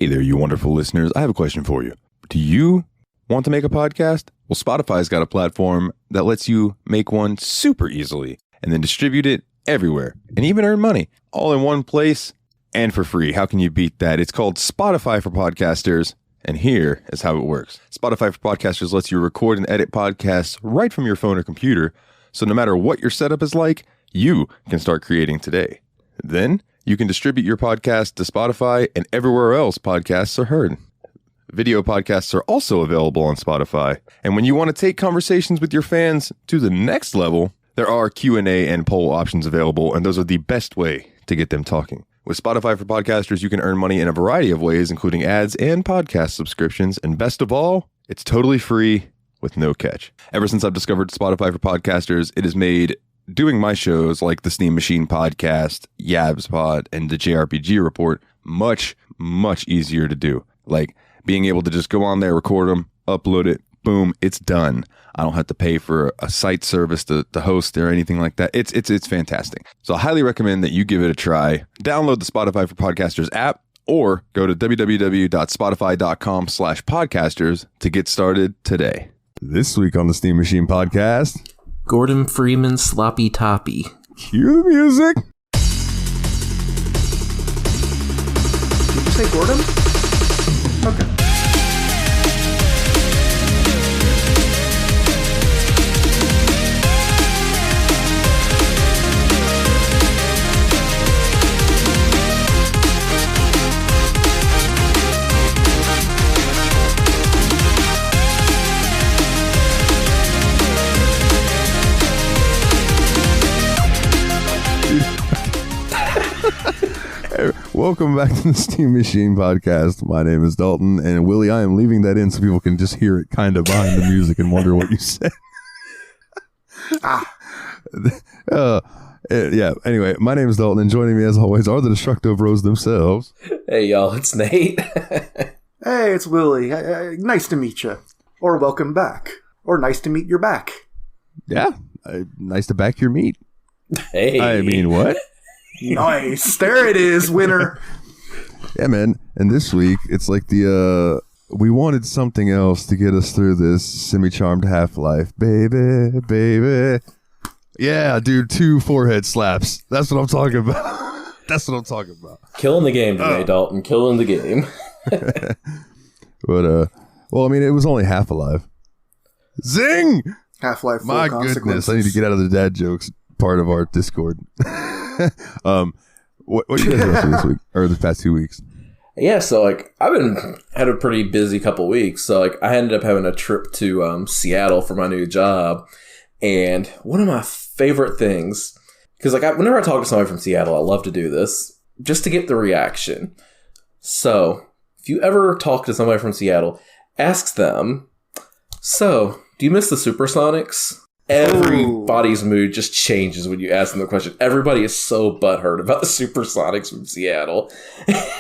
Hey there, you wonderful listeners. I have a question for you. Do you want to make a podcast? Well, Spotify's got a platform that lets you make one super easily and then distribute it everywhere and even earn money all in one place and for free. How can you beat that? It's called Spotify for Podcasters. And here is how it works. Spotify for Podcasters lets you record and edit podcasts right from your phone or computer. So no matter what your setup is like, you can start creating today. Then you can distribute your podcast to Spotify and everywhere else podcasts are heard. Video podcasts are also available on Spotify. And when you want to take conversations with your fans to the next level, there are Q&A and poll options available, and those are the best way to get them talking. With Spotify for Podcasters, you can earn money in a variety of ways, including ads and podcast subscriptions. And best of all, it's totally free with no catch. Ever since I've discovered Spotify for Podcasters, it has made doing my shows like the Steam Machine Podcast, Yabs Pod, and the JRPG Report much, much easier to do. Like being able to just go on there, record them, upload it, boom, it's done. I don't have to pay for a site service to host or anything like that. It's fantastic. So I highly recommend that you give it a try. Download the Spotify for Podcasters app or go to www.spotify.com/podcasters to get started today. This week on the Steam Machine Podcast, Gordon Freeman's Sloppy Toppy. Cue the music. Did you say Gordon? Okay. Welcome back to the Steam Machine Podcast. My name is Dalton, and Willie, I am leaving that in so people can just hear it kind of behind the music and wonder what you said. Yeah, anyway, my name is Dalton, and joining me as always are the Destructo Bros themselves. Hey, y'all, it's Nate. Hey, it's Willie. Nice to meet you. Or welcome back. Or nice to meet your back. Yeah, nice to back your meat. Hey. I mean, what? Nice. There it is, winner. Yeah, man. And this week, it's like we wanted something else to get us through this semi-charmed half-life. Baby, baby. Yeah, dude, 2 forehead slaps. That's what I'm talking about. That's what I'm talking about. Killing the game today, Dalton. Killing the game. But, well, I mean, it was only half alive. Zing! Half-Life 4 My consequences. goodness, I need to get out of the dad jokes part of our Discord. What you guys up to this week or the past 2 weeks? Yeah, so like I've had a pretty busy couple weeks. So like I ended up having a trip to Seattle for my new job, and one of my favorite things, because like whenever I talk to somebody from Seattle, I love to do this just to get the reaction. So if you ever talk to somebody from Seattle, ask them, "So, do you miss the Supersonics?" Everybody's mood just changes when you ask them the question. Everybody is so butthurt about the Supersonics from Seattle.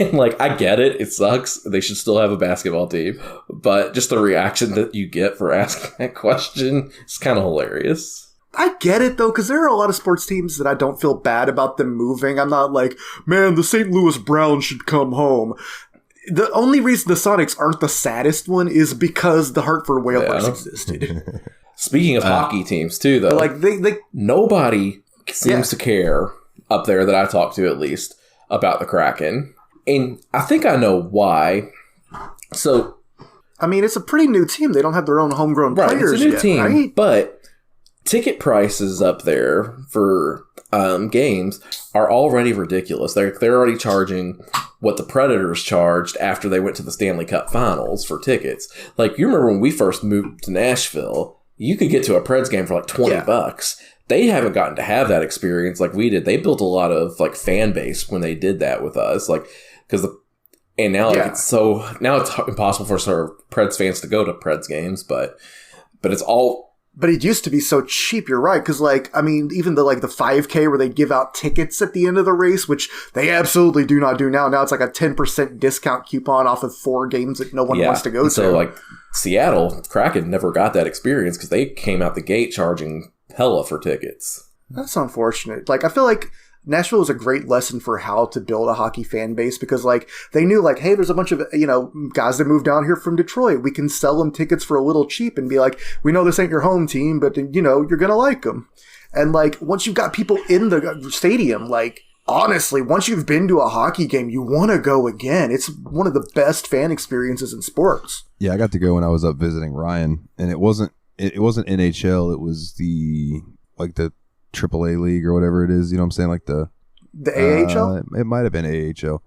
And like, I get it. It sucks. They should still have a basketball team. But just the reaction that you get for asking that question is kind of hilarious. I get it, though, because there are a lot of sports teams that I don't feel bad about them moving. I'm not like, man, the St. Louis Browns should come home. The only reason the Sonics aren't the saddest one is because the Hartford Whalers existed. Speaking of hockey teams, too, though, like nobody seems to care up there that I talk to, at least, about the Kraken. And I think I know why. So, I mean, it's a pretty new team. They don't have their own homegrown players it's a new yet, team, right? But ticket prices up there for games are already ridiculous. They're already charging what the Predators charged after they went to the Stanley Cup Finals for tickets. Like, you remember when we first moved to Nashville, you could get to a Preds game for like $20. They haven't gotten to have that experience like we did. They built a lot of like fan base when they did that with us, like because now it's impossible for sort of Preds fans to go to Preds games, but it's all. But it used to be so cheap. You're right, because like I mean, even the 5K where they give out tickets at the end of the race, which they absolutely do not do now. Now it's like a 10% discount coupon off of 4 games that no one wants to go to. So like Seattle Kraken never got that experience because they came out the gate charging hella for tickets. That's unfortunate. Like I feel like Nashville was a great lesson for how to build a hockey fan base because, like, they knew, like, hey, there's a bunch of, guys that moved down here from Detroit. We can sell them tickets for a little cheap and be like, we know this ain't your home team, but, you're going to like them. And, like, once you've got people in the stadium, like, honestly, once you've been to a hockey game, you want to go again. It's one of the best fan experiences in sports. Yeah, I got to go when I was up visiting Ryan, and it wasn't NHL. It was the AAA league or whatever it is. You know what I'm saying? Like the AHL? It might have been AHL.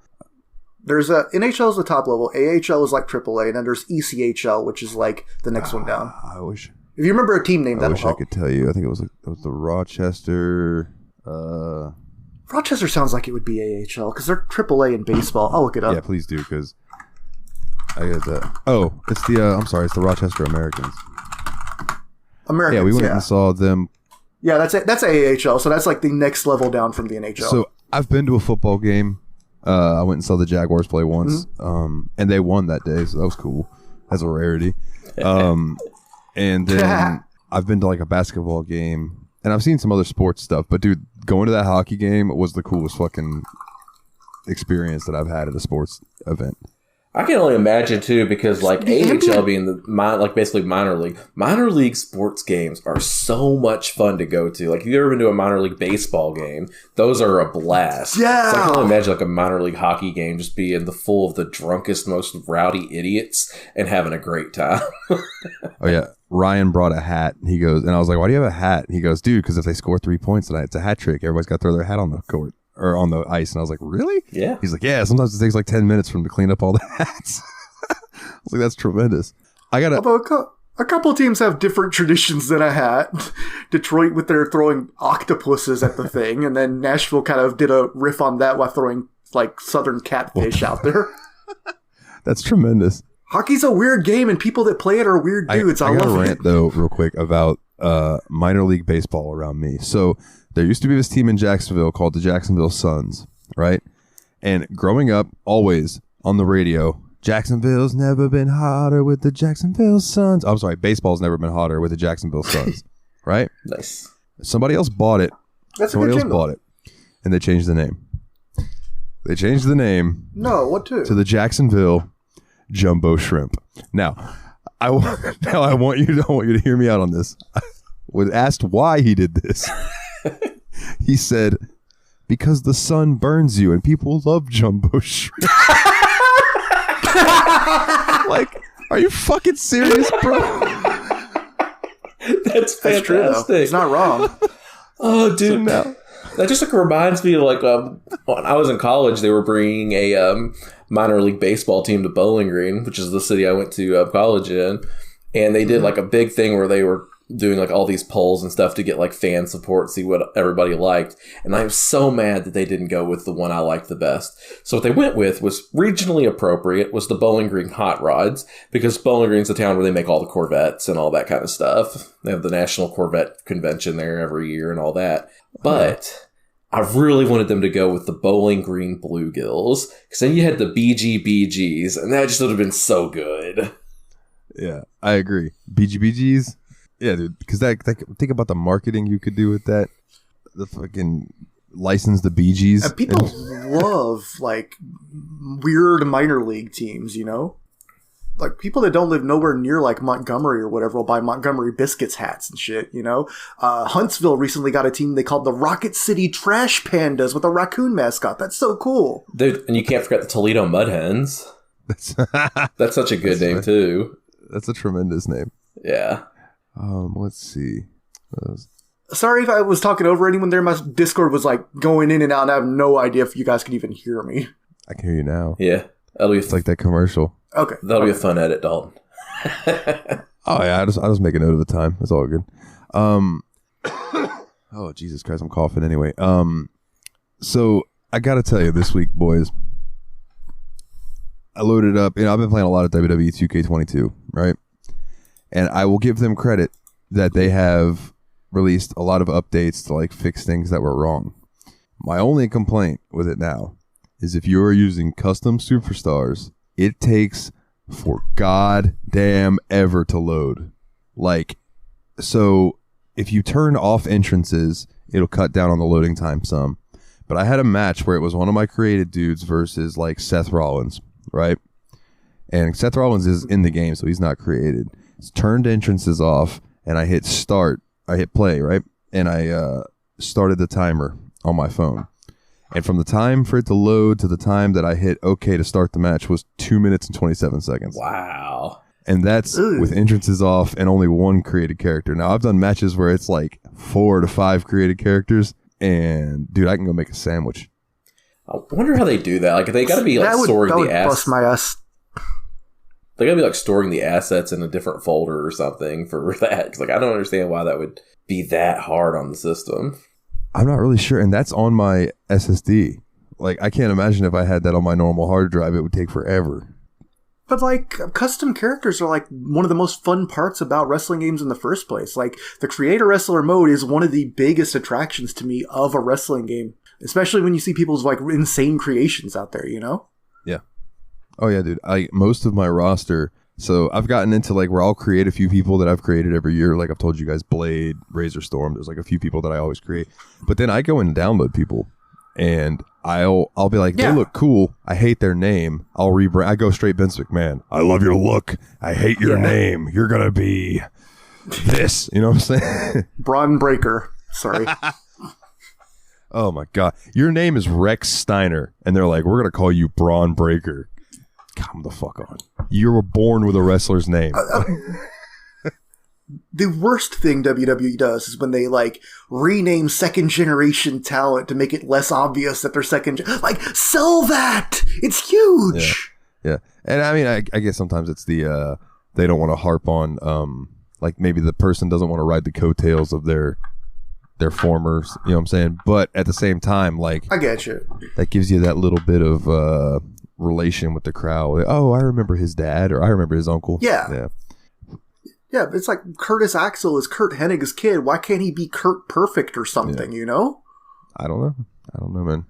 There's NHL is the top level. AHL is like AAA, and then there's ECHL, which is like the next one down. I wish. If you remember a team name, that'll help. I could tell you. I think it was the Rochester. Rochester sounds like it would be AHL because they're AAA in baseball. I'll look it up. Yeah, please do because I got that. Oh, it's the. I'm sorry, it's the Rochester Americans. Yeah, we went and saw them. Yeah, that's AAHL, so that's like the next level down from the NHL. So I've been to a football game. I went and saw the Jaguars play once, and they won that day, so that was cool. That's a rarity. And then I've been to like a basketball game, and I've seen some other sports stuff. But dude, going to that hockey game was the coolest fucking experience that I've had at a sports event. I can only imagine too, because like AHL being basically minor league sports games are so much fun to go to. Like if you've ever been to a minor league baseball game, those are a blast. Yeah. So I can only imagine like a minor league hockey game just being full of the drunkest, most rowdy idiots and having a great time. Oh yeah. Ryan brought a hat. He goes, and I was like, why do you have a hat? He goes, dude, because if they score 3 points tonight, it's a hat trick. Everybody's got to throw their hat on the court. Or on the ice. And I was like, really? Yeah. He's like, yeah, sometimes it takes like 10 minutes for him to clean up all the hats. I was like, that's tremendous. Although a couple teams have different traditions than a hat. Detroit with their throwing octopuses at the thing, and then Nashville kind of did a riff on that while throwing like southern catfish out there. That's tremendous. Hockey's a weird game, and people that play it are weird dudes. I got a rant, though, real quick about minor league baseball around me. So there used to be this team in Jacksonville called the Jacksonville Suns, right? And growing up, always on the radio, Jacksonville's never been hotter with the Jacksonville Suns. I'm sorry, baseball's never been hotter with the Jacksonville Suns, right? Nice. Somebody else bought it. Somebody else bought it, and they changed the name. They changed the name. No, what to? To the Jacksonville Jumbo Shrimp. Now, I want you to hear me out on this. When asked why he did this, he said, because the sun burns you and people love jumbo shrimp. Like, are you fucking serious, bro? That's fantastic. That's true, though. It's not wrong. Oh, dude. So that just reminds me of when I was in college, they were bringing a minor league baseball team to Bowling Green, which is the city I went to college in. And they did a big thing where they were doing all these polls and stuff to get fan support, see what everybody liked. And I was so mad that they didn't go with the one I liked the best. So what they went with was regionally appropriate, was the Bowling Green Hot Rods, because Bowling Green's the town where they make all the Corvettes and all that kind of stuff. They have the National Corvette Convention there every year and all that. But I really wanted them to go with the Bowling Green Bluegills, because then you had the BGBGs, and that just would have been so good. Yeah, I agree. BGBGs? Yeah, dude, because think about the marketing you could do with that. The fucking license the Bee Gees. And people love weird minor league teams, Like people that don't live nowhere near Montgomery or whatever will buy Montgomery Biscuits hats and shit, Huntsville recently got a team they called the Rocket City Trash Pandas with a raccoon mascot. That's so cool. Dude, and you can't forget the Toledo Mud Hens. That's such a good name too. That's a tremendous name. Yeah. Let's see. Sorry if I was talking over anyone there. My Discord was going in and out, and I have no idea if you guys can even hear me. I can hear you now. Yeah. It's like that commercial. Okay. That'll be a fun edit, Dalton. Oh yeah, I just make a note of the time. It's all good. Oh Jesus Christ, I'm coughing anyway. So I gotta tell you, this week, boys, I loaded up. I've been playing a lot of WWE 2K22, right? And I will give them credit that they have released a lot of updates to fix things that were wrong. My only complaint with it now is if you are using custom superstars, it takes for goddamn ever to load. So if you turn off entrances, it'll cut down on the loading time some. but I had a match where it was one of my created dudes versus like Seth Rollins, right? And Seth Rollins is in the game, so he's not created. It's turned entrances off, and I hit start. I hit play, right? And I started the timer on my phone. And from the time for it to load to the time that I hit OK to start the match was 2 minutes and 27 seconds. Wow. And that's with entrances off and only one created character. Now, I've done matches where it's like 4 to 5 created characters. And, dude, I can go make a sandwich. I wonder how they do that. Like, they got to be like storing the assets. Bust my ass. They got to be like storing the assets in a different folder or something for that. Because, like, I don't understand why that would be that hard on the system. I'm not really sure. And that's on my SSD. Like, I can't imagine if I had that on my normal hard drive, it would take forever. But, like, custom characters are, like, one of the most fun parts about wrestling games in the first place. Like, the creator wrestler mode is one of the biggest attractions to me of a wrestling game. Especially when you see people's, like, insane creations out there, you know? Yeah. Oh, yeah, dude. Most of my roster... So I've gotten into, like, where I'll create a few people that I've created every year. Like I've told you guys, Blade, Razor Storm. There's, like, a few people that I always create. But then I go in and download people. And I'll be like, they look cool. I hate their name. I'll rebrand. I go straight Vince McMahon. I love your look. I hate your name. You're going to be this. You know what I'm saying? Braun Breaker. Sorry. Oh, my God. Your name is Rex Steiner. And they're like, we're going to call you Braun Breaker. Come the fuck on. You were born with a wrestler's name. The worst thing WWE does is when they, like, rename second-generation talent to make it less obvious that they're like, sell that! It's huge! Yeah. And, I mean, I guess sometimes it's the, they don't want to harp on, like, maybe the person doesn't want to ride the coattails of their former, you know what I'm saying? But at the same time, like... I get you. That gives you that little bit of, relation with the crowd. Like, oh, I remember his dad, or I remember his uncle. Yeah. Yeah, it's like Curtis Axel is Kurt Hennig's kid. Why can't he be Kurt Perfect or something, you know? I don't know, man.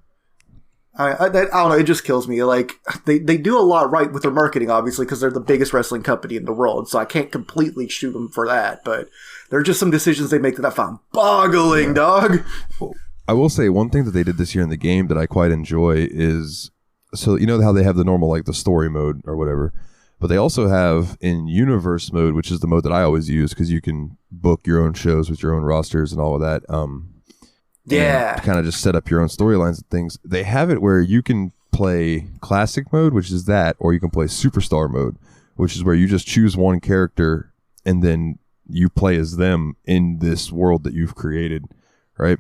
I don't know. It just kills me. Like, they do a lot right with their marketing, obviously, because they're the biggest wrestling company in the world. So I can't completely shoot them for that. But there are just some decisions they make that I found boggling, dog. Well, I will say one thing that they did this year in the game that I quite enjoy is... So, you know how they have the normal, like, the story mode or whatever, but they also have in universe mode, which is the mode that I always use because you can book your own shows with your own rosters and all of that. Kind of just set up your own storylines and things. They have it where you can play classic mode, which is that, or you can play superstar mode, which is where you just choose one character and then you play as them in this world that you've created, right?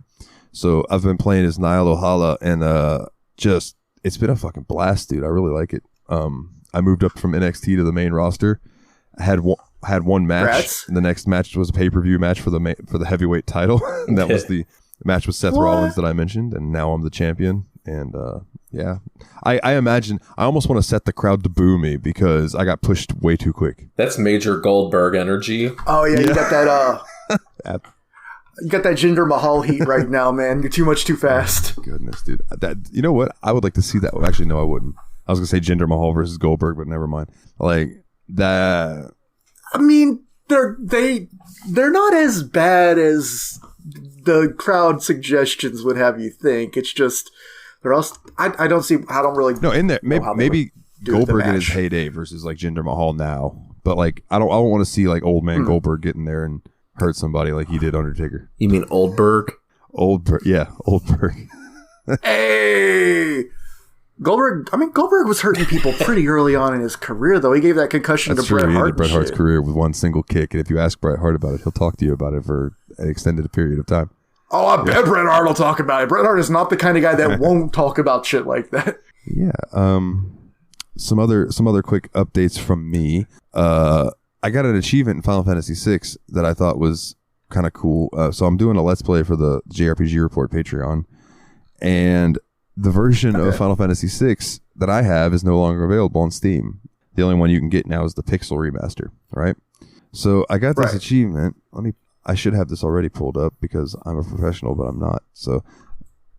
So I've been playing as Niall O'Hala and just... It's been a fucking blast, dude. I really like it. I moved up from NXT to the main roster. I had one match. And the next match was a pay-per-view match for the heavyweight title. And that was the match with Seth Rollins that I mentioned. And now I'm the champion. And yeah, I imagine I almost want to set the crowd to boo me because I got pushed way too quick. That's major Goldberg energy. Oh yeah. You got that. You got that Jinder Mahal heat right now, man. You're too fast. Oh, goodness, dude. You know what? I would like to see that. Actually, no, I wouldn't. I was going to say Jinder Mahal versus Goldberg, but never mind. Like, that... I mean, they're not as bad as the crowd suggestions would have you think. It's just... They're also... I don't see... I don't really... No, in there... Maybe Goldberg in his heyday versus, like, Jinder Mahal now. But, like, I don't want to see, like, old man Goldberg getting there and... hurt somebody like he did Undertaker. You mean Oldberg? Oldberg, yeah, Oldberg. Hey! Goldberg was hurting people pretty early on in his career, though. He gave that concussion to Bret Hart. He ended Bret Hart's career with one single kick, and if you ask Bret Hart about it, he'll talk to you about it for an extended period of time. Oh, I bet Bret Hart will talk about it. Bret Hart is not the kind of guy that won't talk about shit like that. Yeah. Some other quick updates from me. I got an achievement in Final Fantasy VI that I thought was kind of cool. So I'm doing a Let's Play for the JRPG Report Patreon. And the version of Final Fantasy VI that I have is no longer available on Steam. The only one you can get now is the Pixel Remaster, right? So I got this achievement. I should have this already pulled up because I'm a professional, but I'm not. So,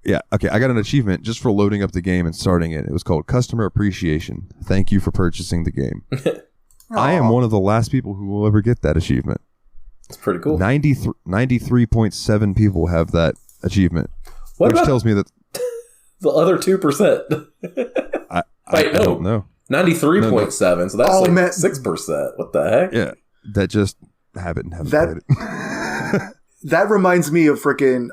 yeah. Okay, I got an achievement just for loading up the game and starting it. It was called Customer Appreciation. Thank you for purchasing the game. I am one of the last people who will ever get that achievement. It's pretty cool. 93.7 people have that achievement, which tells me that the other 2%? I don't know. 93.7. So that's Oh, like man. 6%. What the heck? Yeah, that just haven't played it. That reminds me of freaking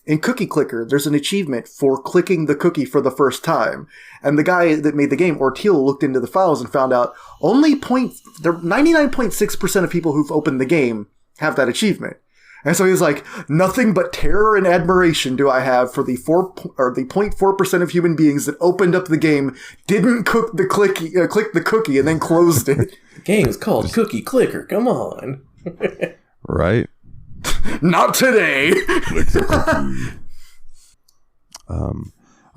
in Cookie Clicker. There's an achievement for clicking the cookie for the first time, and the guy that made the game, Orteal, looked into the files and found out only 99.6% of people who've opened the game have that achievement. And so he's like, nothing but terror and admiration do I have for the 0.4% of human beings that opened up the game, didn't click the cookie, and then closed it. The game is called Cookie Clicker. Come on. Right. Not today.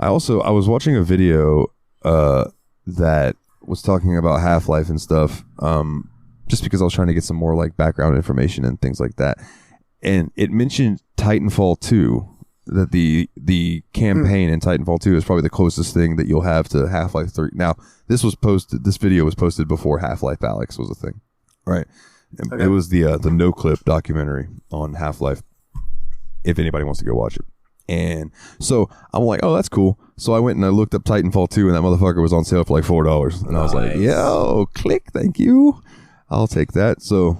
I was watching a video that was talking about Half-Life and stuff, just because I was trying to get some more like background information and things like that. And it mentioned Titanfall 2, that the campaign in Titanfall 2 is probably the closest thing that you'll have to Half-Life 3. Now, this video was posted before Half-Life Alyx was a thing. Right. Okay. It was the No Clip documentary on Half-Life, if anybody wants to go watch it. And so I'm like, oh, that's cool. So I went and I looked up Titanfall 2, and that motherfucker was on sale for like $4. And I was like, yo, click, thank you. I'll take that. So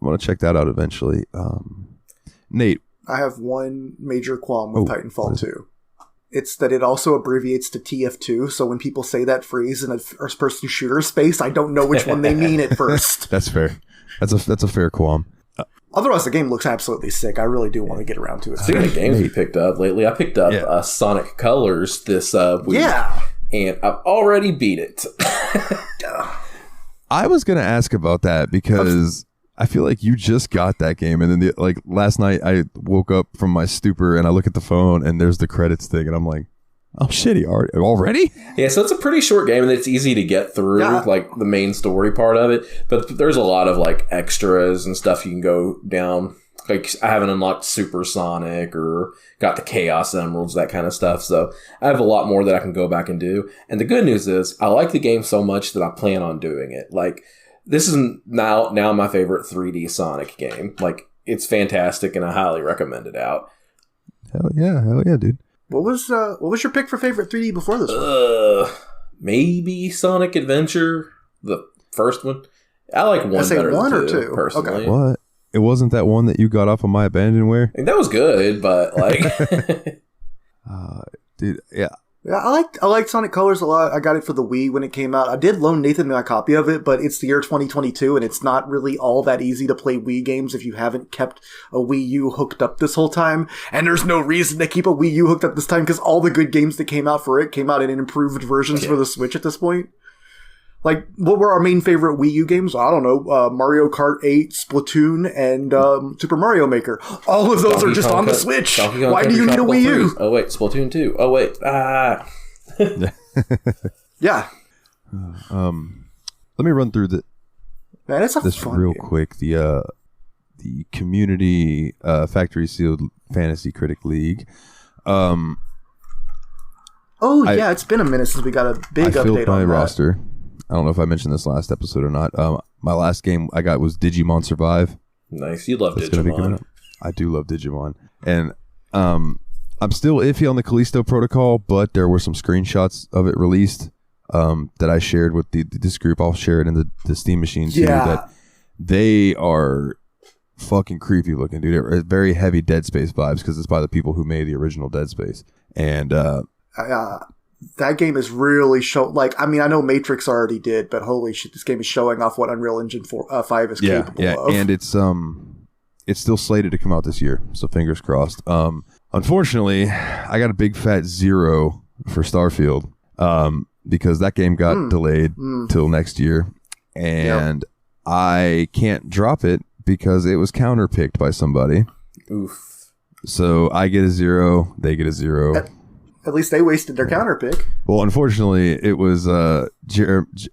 I'm going to check that out eventually. Nate. I have one major qualm with Titanfall 2. It's that it also abbreviates to TF2, so when people say that phrase in a first-person shooter space, I don't know which one they mean at first. That's fair. That's a fair qualm. Otherwise, the game looks absolutely sick. I really do want to get around to it. Speaking of games we picked up lately, I picked up Sonic Colors this week. Yeah. And I've already beat it. I was going to ask about that because I feel like you just got that game, and then last night I woke up from my stupor and I look at the phone and there's the credits thing, and I'm like, oh shit, already? Yeah, so it's a pretty short game and it's easy to get through, like the main story part of it. But there's a lot of like extras and stuff you can go down. Like I haven't unlocked Supersonic or got the Chaos Emeralds, that kind of stuff. So I have a lot more that I can go back and do. And the good news is I like the game so much that I plan on doing it. Like this is now my favorite 3D Sonic game. Like it's fantastic and I highly recommend it out. Hell yeah, dude. What was your pick for favorite 3D before this one? Maybe Sonic Adventure, the first one. I like one better one than or two, two, personally. Okay. What? It wasn't that one that you got off of My Abandonware? That was good, but like, dude, yeah. Yeah, I liked Sonic Colors a lot. I got it for the Wii when it came out. I did loan Nathan my copy of it, but it's the year 2022, and it's not really all that easy to play Wii games if you haven't kept a Wii U hooked up this whole time. And there's no reason to keep a Wii U hooked up this time because all the good games that came out for it came out in improved versions for the Switch at this point. Like, what were our main favorite Wii U games? I don't know. Mario Kart 8, Splatoon, and Super Mario Maker. All of those are just on the Switch. Why do you need a Wii U? Oh, wait. Splatoon 2. Oh, wait. Yeah. Let me run through this real quick. The community Factory Sealed Fantasy Critic League. It's been a minute since we got a big update on that. I filled my roster. I don't know if I mentioned this last episode or not. My last game I got was Digimon Survive. Nice. You love Digimon. I do love Digimon. And I'm still iffy on the Callisto Protocol, but there were some screenshots of it released that I shared with this group. I'll share it in the Steam machine too. Yeah. That they are fucking creepy looking, dude. They're very heavy Dead Space vibes because it's by the people who made the original Dead Space. And that game is really I know Matrix already did, but holy shit, this game is showing off what Unreal Engine 5 is capable of. And it's still slated to come out this year, so fingers crossed. Unfortunately, I got a big fat 0 for Starfield because that game got delayed till next year, and I can't drop it because it was counterpicked by somebody. Oof. So I get a 0, they get a 0. At least they wasted their counter pick. Well, unfortunately, it was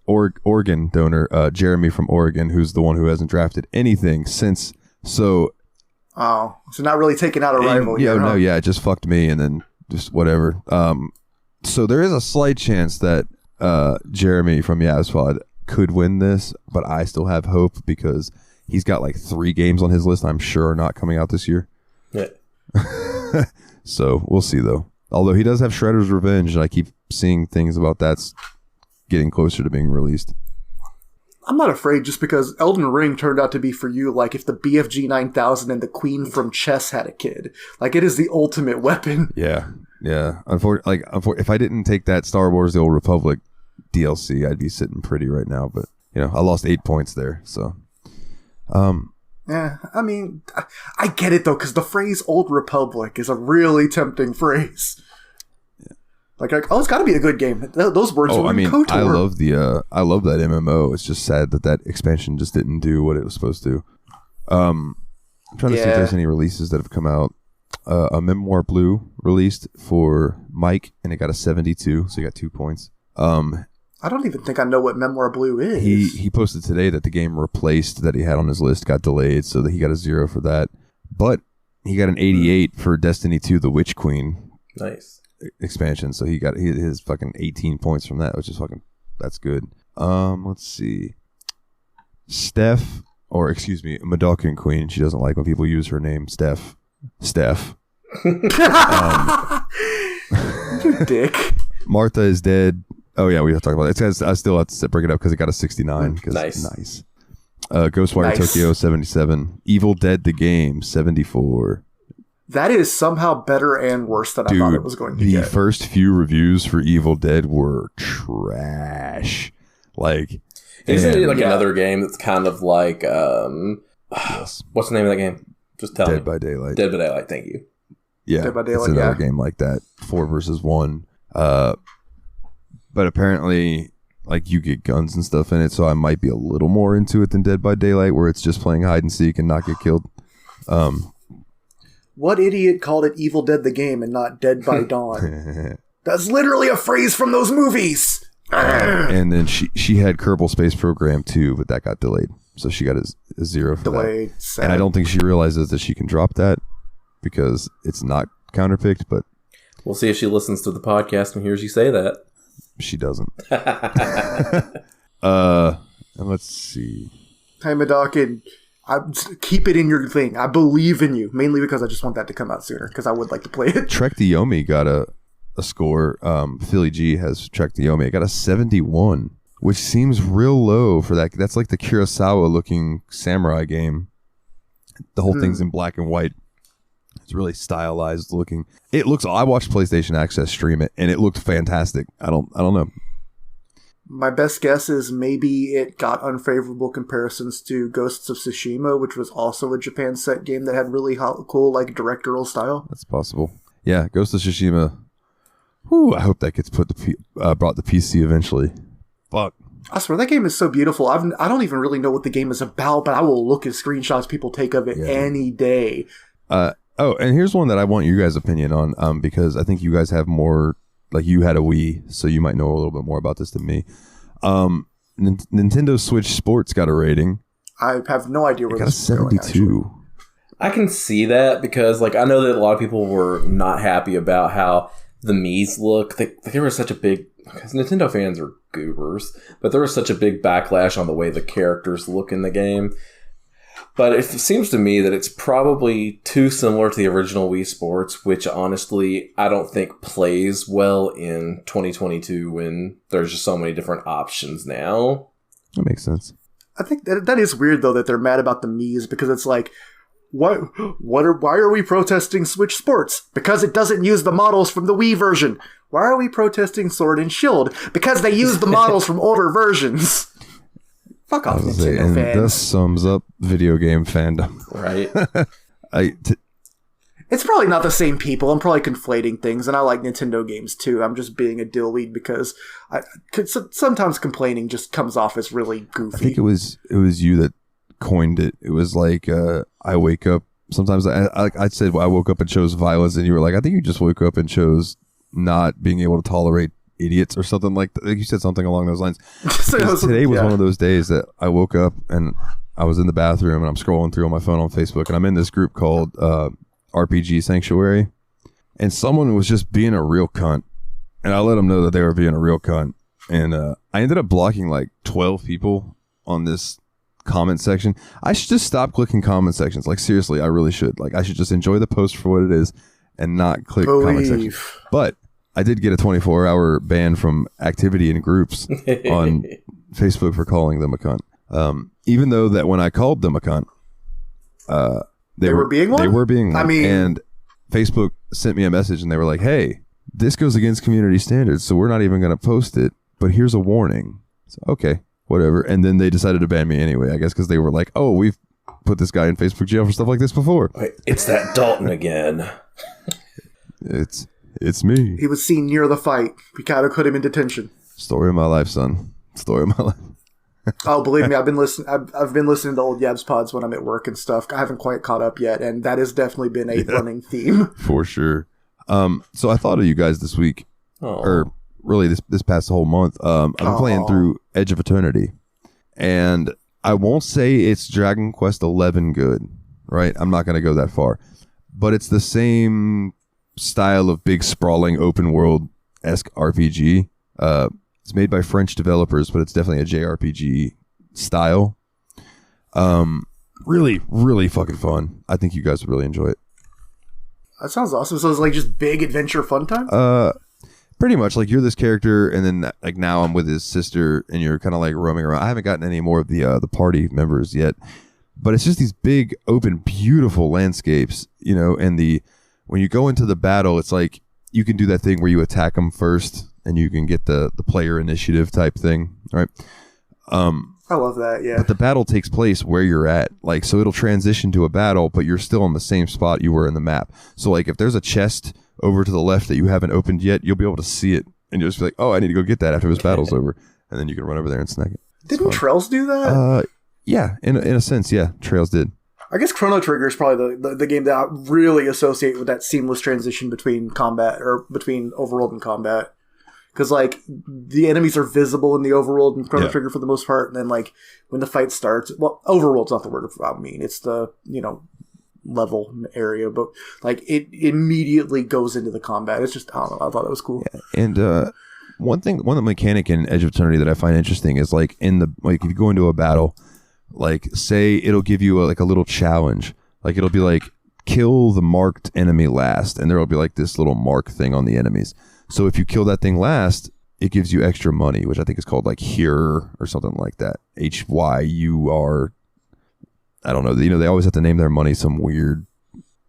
Oregon donor Jeremy from Oregon, who's the one who hasn't drafted anything since. So not really taking out a rival. It just fucked me, and then just whatever. So there is a slight chance that Jeremy from Yavspod could win this, but I still have hope because he's got like 3 games on his list I'm sure are not coming out this year. Yeah. So we'll see though. Although he does have Shredder's Revenge, and I keep seeing things about that's getting closer to being released. I'm not afraid just because Elden Ring turned out to be for you like if the BFG 9000 and the Queen from Chess had a kid. Like, it is the ultimate weapon. Yeah. Unfortunately, if I didn't take that Star Wars The Old Republic DLC, I'd be sitting pretty right now. But, I lost 8 points there. So, yeah, I mean, I get it though, because the phrase Old Republic is a really tempting phrase. Like, it's got to be a good game. Those words were in KOTOR. I love that MMO. It's just sad that expansion just didn't do what it was supposed to. I'm trying to see if there's any releases that have come out. A Memoir Blue released for Mike, and it got a 72, so he got 2 points. I don't even think I know what Memoir Blue is. He posted today that the game replaced that he had on his list got delayed, so that he got a 0 for that. But he got an 88 for Destiny 2: The Witch Queen. Nice. Expansion, so he got his fucking 18 points from that, which is that's good. Let's see. Madalkin Queen. She doesn't like when people use her name, Steph. You dick. Martha is dead. Oh yeah, we have to talk about it. I still have to bring it up because it got a 69. Nice. Ghostwire Tokyo 77. Evil Dead the Game 74. That is somehow better and worse than I thought it was going to get. The first few reviews for Evil Dead were trash. Like, isn't it like another game that's kind of like what's the name of that game? Just tell me. Dead by Daylight. Dead by Daylight. Thank you. Yeah, Dead by Daylight, it's another game like that. 4 versus 1. But apparently, like, you get guns and stuff in it, so I might be a little more into it than Dead by Daylight, where it's just playing hide and seek and not get killed. What idiot called it Evil Dead the Game and not Dead by Dawn? That's literally a phrase from those movies. And then she had Kerbal Space Program too, but that got delayed, so she got a 0 for delayed. That. Sad. And I don't think she realizes that she can drop that because it's not counterpicked. But we'll see if she listens to the podcast and hears you say that. She doesn't. And let's see. Hey, Madawkin, keep it in your thing. I believe in you, mainly because I just want that to come out sooner, because I would like to play it. Trek the Yomi got a score. Philly G has Trek the Yomi. It got a 71, which seems real low for that. That's like the Kurosawa-looking samurai game. The whole thing's in black and white. It's really stylized looking. It looks. I watched PlayStation Access stream it, and it looked fantastic. I don't know. My best guess is maybe it got unfavorable comparisons to Ghosts of Tsushima, which was also a Japan set game that had really cool like directorial style. That's possible. Yeah, Ghost of Tsushima. Whew, I hope that gets brought to PC eventually. Fuck. I swear, that game is so beautiful. I don't even really know what the game is about, but I will look at screenshots people take of it any day. Oh, and here's one that I want your guys' opinion on, because I think you guys have more, like, you had a Wii, so you might know a little bit more about this than me. Nintendo Switch Sports got a rating. I have no idea where this is going. It got a 72. I can see that because, like, I know that a lot of people were not happy about how the Mii's look. There was such a big, because Nintendo fans are goobers, but there was such a big backlash on the way the characters look in the game. But it seems to me that it's probably too similar to the original Wii Sports, which honestly I don't think plays well in 2022 when there's just so many different options now. That makes sense. I think that is weird though that they're mad about the Mii's, because it's like, why are we protesting Switch Sports? Because it doesn't use the models from the Wii version. Why are we protesting Sword and Shield? Because they use the models from older versions. Fuck off, Nintendo fans. This sums up video game fandom. Right. It's probably not the same people. I'm probably conflating things, and I like Nintendo games too. I'm just being a dillweed because sometimes complaining just comes off as really goofy. I think it was you that coined it. It was like, I wake up. Sometimes I said, well, I woke up and chose violence, and you were like, I think you just woke up and chose not being able to tolerate idiots or something like that. You said something along those lines. Today was one of those days that I woke up and I was in the bathroom and I'm scrolling through on my phone on Facebook, and I'm in this group called RPG Sanctuary, and someone was just being a real cunt, and I let them know that they were being a real cunt, and I ended up blocking like 12 people on this comment section. I should just stop clicking comment sections. Like, seriously, I really should. Like, I should just enjoy the post for what it is and not click comment section. But I did get a 24-hour ban from activity in groups on Facebook for calling them a cunt. Even though that when I called them a cunt, they were being one. They were being one. I mean, and Facebook sent me a message and they were like, "Hey, this goes against community standards, so we're not even going to post it. But here's a warning." So, okay, whatever. And then they decided to ban me anyway. I guess because they were like, "Oh, we've put this guy in Facebook jail for stuff like this before." Wait, it's that Dalton again. It's me. He was seen near the fight. We gotta put him in detention. Story of my life, son. Story of my life. Oh, believe me, I've been listening. I've been listening to old Yabs pods when I'm at work and stuff. I haven't quite caught up yet, and that has definitely been a running theme for sure. So I thought of you guys this week, or really this past whole month. I've been playing through Edge of Eternity, and I won't say it's Dragon Quest XI good, right? I'm not going to go that far, but it's the same style of big sprawling open world-esque RPG. It's made by French developers, but it's definitely a JRPG style. Really, really fucking fun. I think you guys would really enjoy it. That sounds awesome. So it's like just big adventure fun time? Pretty much. Like you're this character, and then like now I'm with his sister, and you're kind of like roaming around. I haven't gotten any more of the party members yet, but it's just these big, open, beautiful landscapes, you know. And when you go into the battle, it's like you can do that thing where you attack them first, and you can get the player initiative type thing, right? I love that, yeah. But the battle takes place where you're at. Like, so it'll transition to a battle, but you're still on the same spot you were in the map. So, like, if there's a chest over to the left that you haven't opened yet, you'll be able to see it, and you'll just be like, oh, I need to go get that after this battle's over. And then you can run over there and snag it. Didn't Trails do that? Yeah, in a sense, yeah. Trails did. I guess Chrono Trigger is probably the game that I really associate with that seamless transition between combat, or between overworld and combat. Because, like, the enemies are visible in the overworld and Chrono Trigger for the most part, and then, like, when the fight starts, well, overworld's not the word I mean, it's the, level area, but, like, it immediately goes into the combat. It's just, I don't know, I thought that was cool. Yeah. And one mechanic in Edge of Eternity that I find interesting is, like, if you go into a battle, like, say it'll give you, a little challenge. Like, it'll be like, kill the marked enemy last, and there'll be, like, this little mark thing on the enemies. So if you kill that thing last, it gives you extra money, which I think is called like Hyur or something like that. HYUR. I don't know. They always have to name their money some weird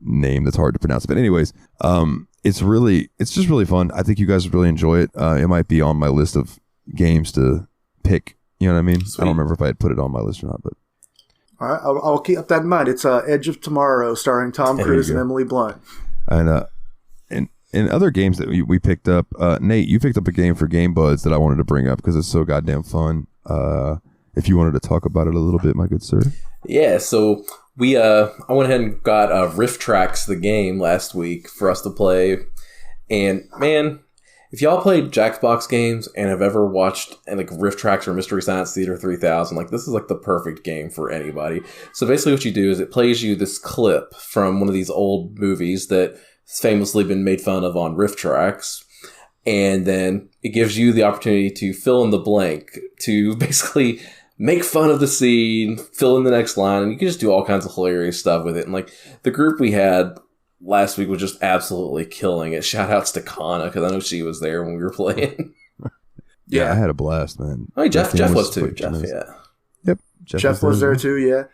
name that's hard to pronounce. But anyways, it's just really fun. I think you guys would really enjoy it. It might be on my list of games to pick. You know what I mean? Sweet. I don't remember if I had put it on my list or not, but. All right, I'll keep that in mind. It's Edge of Tomorrow, starring Tom Cruise and Emily Blunt. And in other games that we picked up, Nate, you picked up a game for Game Buds that I wanted to bring up because it's so goddamn fun. If you wanted to talk about it a little bit, my good sir. Yeah, so I went ahead and got Rift Tracks, the game, last week for us to play. And, man, if y'all played Jackbox games and have ever watched like Rift Tracks or Mystery Science Theater 3000, like, this is like the perfect game for anybody. So basically what you do is it plays you this clip from one of these old movies that it's famously been made fun of on Rift Tracks, and then it gives you the opportunity to fill in the blank, to basically make fun of the scene, fill in the next line, and you can just do all kinds of hilarious stuff with it. And like the group we had last week was just absolutely killing it. Shout outs to Kana, because I know she was there when we were playing. Yeah, I had a blast, man. Oh, Jeff was too. Jeff, yeah. Yep. Jeff was there too, yeah.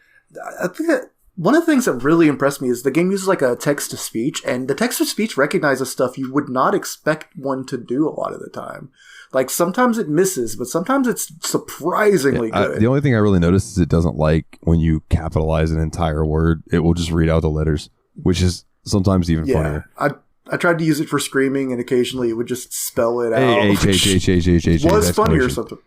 I think that one of the things that really impressed me is the game uses like a text-to-speech, and the text-to-speech recognizes stuff you would not expect one to do a lot of the time. Like, sometimes it misses, but sometimes it's surprisingly good. The only thing I really noticed is it doesn't like when you capitalize an entire word. It will just read out the letters, which is sometimes even funnier. I tried to use it for screaming, and occasionally it would just spell it out. H. Was funny or something.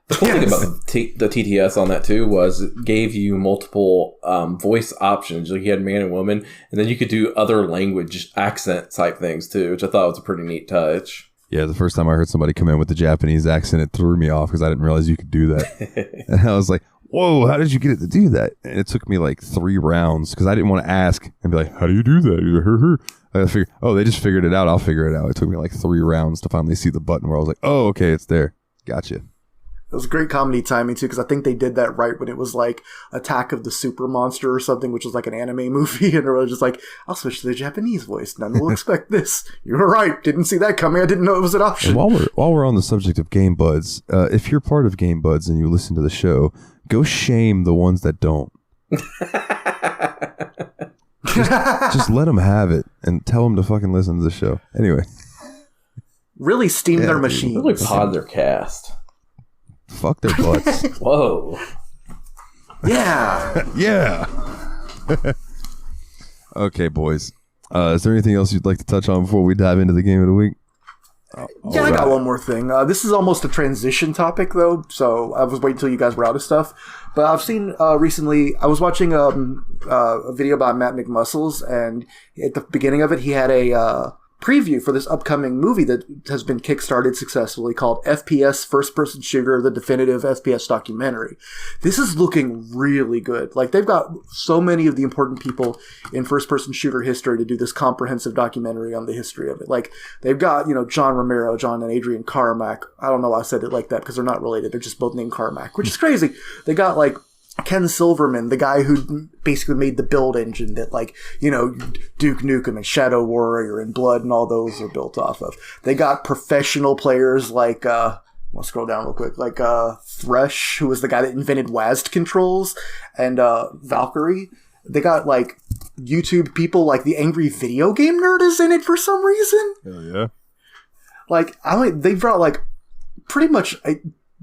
The cool thing about the TTS on that too was it gave you multiple voice options. Like you had man and woman, and then you could do other language accent type things too, which I thought was a pretty neat touch. Yeah, the first time I heard somebody come in with the Japanese accent, it threw me off because I didn't realize you could do that. And I was like, whoa, how did you get it to do that? And it took me like 3 rounds because I didn't want to ask and be like, how do you do that? I figured, they just figured it out. I'll figure it out. It took me like 3 rounds to finally see the button where I was like, oh, okay, it's there. Gotcha. It was great comedy timing too, because I think they did that right when it was like Attack of the Super Monster or something, which was like an anime movie, and they were just like, I'll switch to the Japanese voice. None will expect this. You were right. Didn't see that coming. I didn't know it was an option. And while we're on the subject of Game Buds, if you're part of Game Buds and you listen to the show, go shame the ones that don't. just let them have it and tell them to fucking listen to the show. Anyway. Really steam their machines. Really pod their cast. Fuck their butts. Whoa. Yeah. Yeah. Okay, boys. Is there anything else you'd like to touch on before we dive into the game of the week? Yeah, I got one more thing. This is almost a transition topic, though, so I was waiting until you guys were out of stuff. But I've seen recently, I was watching a video about Matt McMuscles, and at the beginning of it, he had a preview for this upcoming movie that has been kickstarted successfully called FPS First Person Shooter, the definitive FPS documentary. This is looking really good. Like, they've got so many of the important people in first person shooter history to do this comprehensive documentary on the history of it. Like, they've got, John Romero, John and Adrian Carmack. I don't know why I said it like that, because they're not related. They're just both named Carmack, which is crazy. They got, like, Ken Silverman, the guy who basically made the build engine that, like, Duke Nukem and Shadow Warrior and Blood and all those are built off of. They got professional players like, I'll scroll down real quick, like Thresh, who was the guy that invented WASD controls, and Valkyrie. They got, like, YouTube people like the Angry Video Game Nerd is in it for some reason. Hell yeah. Like, they brought, like, pretty much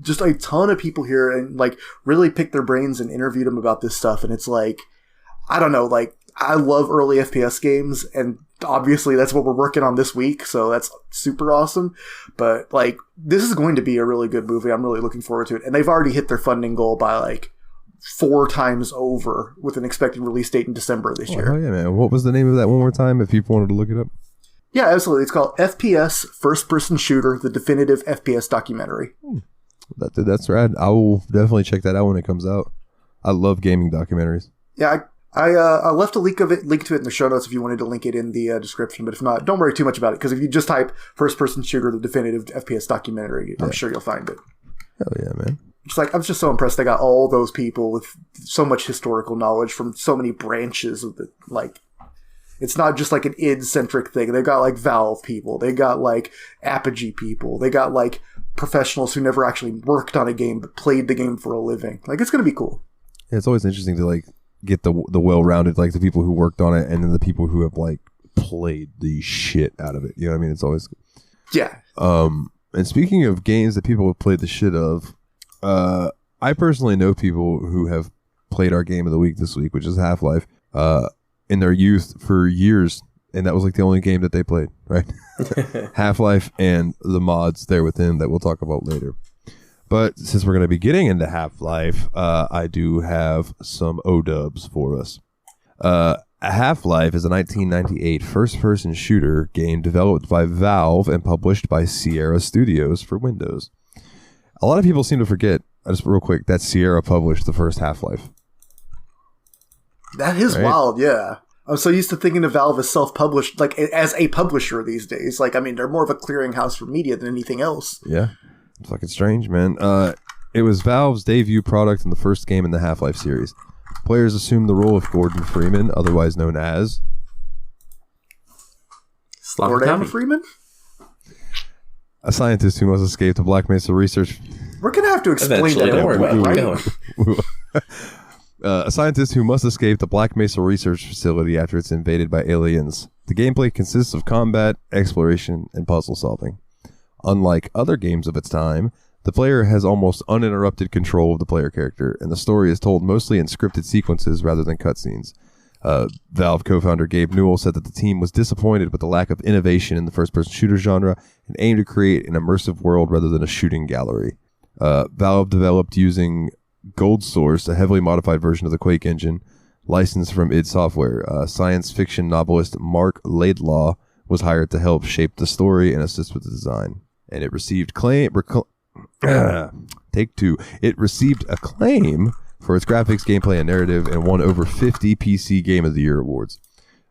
just a ton of people here and, like, really picked their brains and interviewed them about this stuff. And it's like, I don't know, like, I love early FPS games, and obviously that's what we're working on this week, so that's super awesome. But, like, this is going to be a really good movie. I'm really looking forward to it. And they've already hit their funding goal by, like, 4 times over, with an expected release date in December this year. Oh yeah, man. What was the name of that one more time if people wanted to look it up? Yeah, absolutely. It's called FPS First Person Shooter, the definitive FPS documentary. That's rad. I will definitely check that out when it comes out. I love gaming documentaries. Yeah, I left a link to it in the show notes if you wanted to link it in the description. But if not, don't worry too much about it, because if you just type "first person shooter, the definitive FPS documentary," I'm sure you'll find it. Hell yeah, man! It's like, I'm just so impressed they got all those people with so much historical knowledge from so many branches of the, like. It's not just like an id-centric thing. They got, like, Valve people. They got, like, Apogee people. They got, like, professionals who never actually worked on a game but played the game for a living. Like, it's going to be cool. Yeah, it's always interesting to, like, get the well-rounded, like, the people who worked on it and then the people who have, like, played the shit out of it. You know what I mean? It's always... Yeah. And speaking of games that people have played the shit of, I personally know people who have played our game of the week this week, which is Half-Life. In their youth for years, and that was like the only game that they played, right? Half-Life and the mods there within that we'll talk about later. But since we're going to be getting into Half-Life, I do have some O-dubs for us. Half-Life is a 1998 first-person shooter game developed by Valve and published by Sierra Studios for Windows. A lot of people seem to forget, just real quick, that Sierra published the first Half-Life. That is wild, yeah. I'm so used to thinking of Valve as self-published, like, as a publisher these days. Like, I mean, they're more of a clearinghouse for media than anything else. Yeah. It's fucking strange, man. It was Valve's debut product in the first game in the Half-Life series. Players assumed the role of Gordon Freeman, otherwise known as... Gordon Freeman? A scientist who must escape the Black Mesa Research... We're going to have to explain Eventually, that. don't worry about it. Right? A scientist who must escape the Black Mesa Research Facility after it's invaded by aliens. The gameplay consists of combat, exploration, and puzzle solving. Unlike other games of its time, the player has almost uninterrupted control of the player character, and the story is told mostly in scripted sequences rather than cutscenes. Valve co-founder Gabe Newell said that the team was disappointed with the lack of innovation in the first-person shooter genre and aimed to create an immersive world rather than a shooting gallery. Valve developed using Gold Source, a heavily modified version of the Quake engine, licensed from id Software. Science fiction novelist Mark Laidlaw was hired to help shape the story and assist with the design. And it received It received acclaim for its graphics, gameplay, and narrative, and won over 50 PC Game of the Year awards.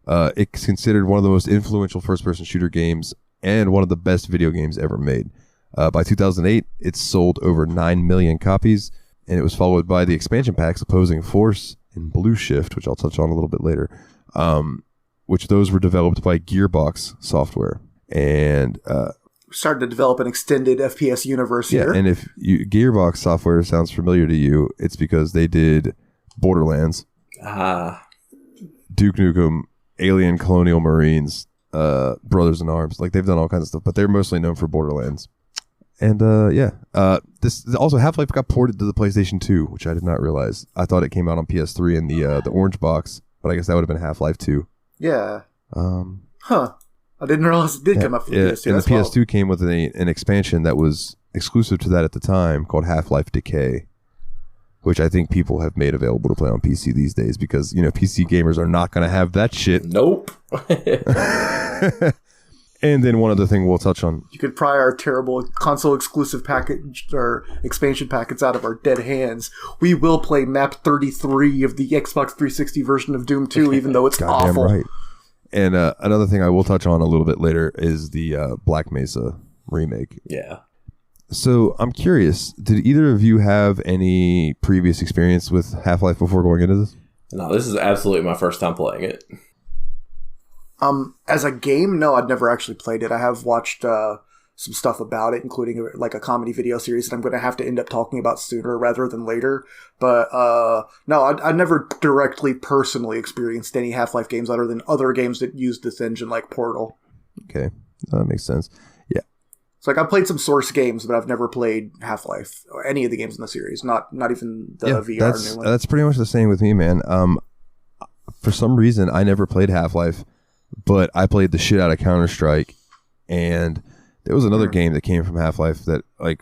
It's considered one of the most influential first-person shooter games and one of the best video games ever made. By 2008, it sold over 9 million copies, and it was followed by the expansion packs Opposing Force and Blue Shift, which I'll touch on a little bit later, which those were developed by Gearbox Software. And starting to develop an extended FPS universe here. And if Gearbox Software sounds familiar to you, it's because they did Borderlands, Duke Nukem, Alien Colonial Marines, Brothers in Arms. Like, they've done all kinds of stuff, but they're mostly known for Borderlands. And this also, Half-Life got ported to the PlayStation 2, which I did not realize. I thought it came out on PS3 in the orange box, but I guess that would have been Half-Life 2. Yeah. I didn't realize it did come up for the PS2. And the PS2 came with an expansion that was exclusive to that at the time called Half-Life Decay, which I think people have made available to play on PC these days because, PC gamers are not going to have that shit. Nope. And then one other thing we'll touch on. You could pry our terrible console exclusive package or expansion packets out of our dead hands. We will play map 33 of the Xbox 360 version of Doom 2, even though it's awful. Right. And another thing I will touch on a little bit later is the Black Mesa remake. Yeah. So I'm curious, did either of you have any previous experience with Half-Life before going into this? No, this is absolutely my first time playing it. As a game, no, I'd never actually played it. I have watched some stuff about it, including like a comedy video series that I'm going to have to end up talking about sooner rather than later. But no, I never directly, personally experienced any Half-Life games other than other games that used this engine like Portal. Okay, that makes sense. Yeah. It's like I've played some Source games, but I've never played Half-Life or any of the games in the series. Not even the VR new one. That's pretty much the same with me, man. For some reason, I never played Half-Life, but I played the shit out of Counter-Strike, and there was another game that came from Half-Life that, I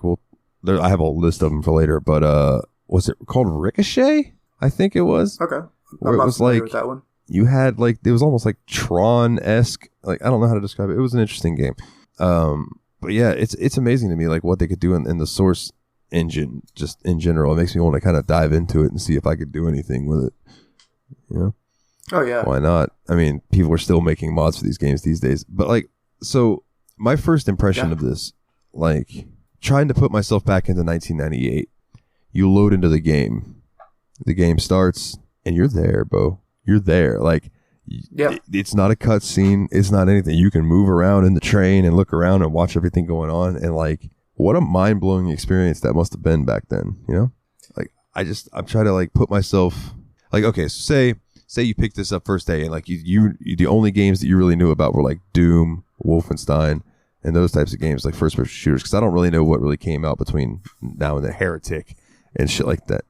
have a list of them for later, but was it called Ricochet? I think it was. Okay. Where it was like, with that one. You had it was almost like Tron-esque. I don't know how to describe it. It was an interesting game. But yeah, it's amazing to me, what they could do in the Source engine, just in general. It makes me want to kind of dive into it and see if I could do anything with it. Oh, yeah. Why not? I mean, people are still making mods for these games these days. But, so my first impression of this, trying to put myself back into 1998, you load into the game starts, and you're there, Bo. You're there. It's not a cutscene. It's not anything. You can move around in the train and look around and watch everything going on. And, what a mind-blowing experience that must have been back then, I'm trying to, put myself, okay, so say you picked this up first day, and you the only games that you really knew about were Doom, Wolfenstein, and those types of games, first-person shooters, because I don't really know what really came out between now and then, Heretic and shit like that.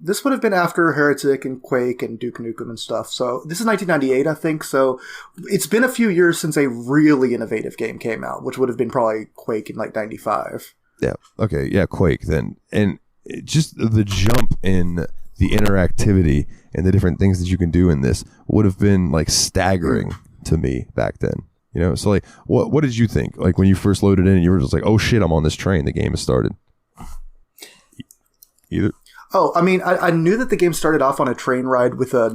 This would have been after Heretic and Quake and Duke Nukem and stuff. So this is 1998, I think. So it's been a few years since a really innovative game came out, which would have been probably Quake in 95. Yeah. Okay. Yeah. Quake then. And just the jump in the interactivity and the different things that you can do in this would have been staggering to me back then. So what did you think? When you first loaded in and you were just oh shit, I'm on this train. The game has started. Either. Oh, I mean, I knew that the game started off on a train ride with a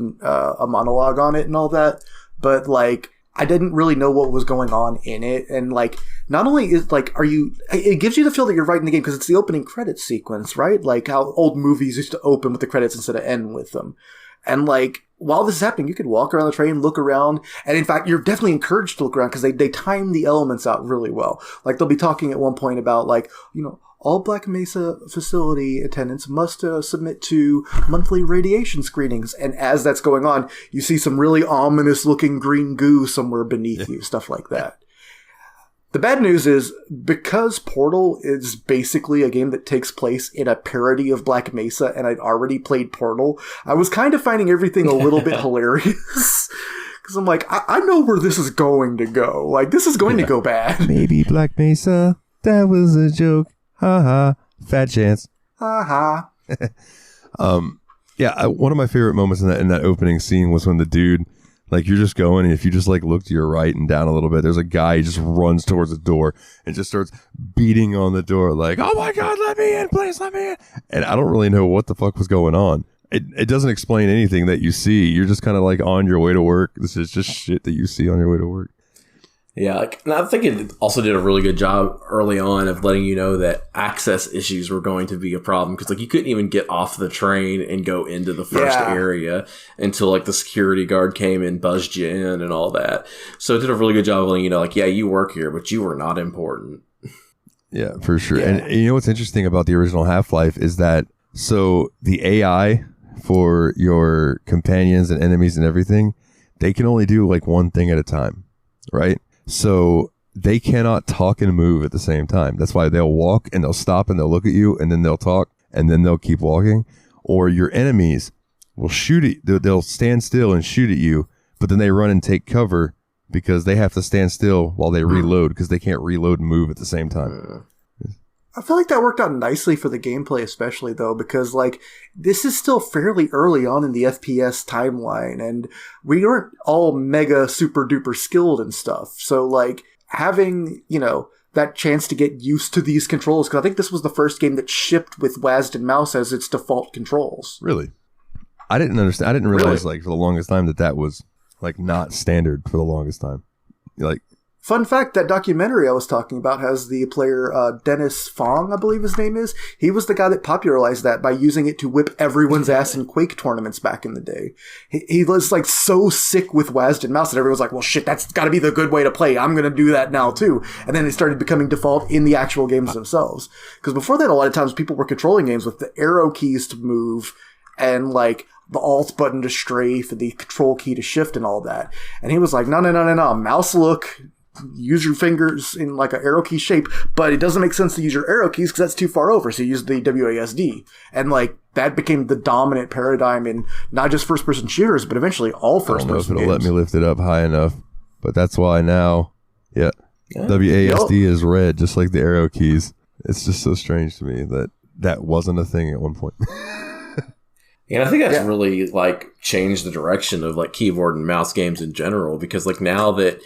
monologue on it and all that, but I didn't really know what was going on in it. And not only is it gives you the feel that you're right in the game because it's the opening credits sequence, right? How old movies used to open with the credits instead of end with them. And while this is happening, you could walk around the train, look around, and in fact, you're definitely encouraged to look around because they time the elements out really well. They'll be talking at one point about all Black Mesa facility attendants must submit to monthly radiation screenings. And as that's going on, you see some really ominous looking green goo somewhere beneath you, stuff like that. The bad news is, because Portal is basically a game that takes place in a parody of Black Mesa, and I'd already played Portal, I was kind of finding everything a little bit hilarious. Because I'm I know where this is going to go. This is going to go bad. Maybe Black Mesa, that was a joke. Ha ha. Fat chance. Ha ha. Yeah, one of my favorite moments in that opening scene was when the dude, you're just going, and if you just look to your right and down a little bit, there's a guy who just runs towards the door and just starts beating on the door oh my God, let me in, please, let me in. And I don't really know what the fuck was going on. It doesn't explain anything that you see. You're just kind of on your way to work. This is just shit that you see on your way to work. Yeah, like, and I think it also did a really good job early on of letting you know that access issues were going to be a problem because like you couldn't even get off the train and go into the first area until like the security guard came and buzzed you in and all that. So it did a really good job of letting you know, like, yeah, you work here, but you are not important. Yeah, for sure. Yeah. And you know what's interesting about the original Half-Life is that so the AI for your companions and enemies and everything, they can only do like one thing at a time, right? So they cannot talk and move at the same time. That's why they'll walk and they'll stop and they'll look at you and then they'll talk and then they'll keep walking. Or your enemies will shoot at you. They'll stand still and shoot at you, but then they run and take cover because they have to stand still while they reload because they can't reload and move at the same time. I feel like that worked out nicely for the gameplay, especially though, because like this is still fairly early on in the FPS timeline, and we weren't all mega super duper skilled and stuff. So like having, you know, that chance to get used to these controls, because I think this was the first game that shipped with WASD and mouse as its default controls. Really? I didn't understand. I didn't realize like for the longest time that was like not standard for the longest time. Like. Fun fact, that documentary I was talking about has the player Dennis Fong, I believe his name is. He was the guy that popularized that by using it to whip everyone's ass in Quake tournaments back in the day. He was like so sick with WASD and mouse that everyone was like, well shit, that's gotta be the good way to play. I'm gonna do that now too. And then it started becoming default in the actual games themselves. Because before that, a lot of times people were controlling games with the arrow keys to move and like the alt button to strafe and the control key to shift and all that. And he was like, no, mouse look, use your fingers in like an arrow key shape, but it doesn't make sense to use your arrow keys because that's too far over. So you use the WASD. And like that became the dominant paradigm in not just first person shooters, but eventually all first person games. I don't know if it'll let me lift it up high enough, but that's why now, WASD is red, just like the arrow keys. It's just so strange to me that that wasn't a thing at one point. And I think that's really like changed the direction of like keyboard and mouse games in general, because like now that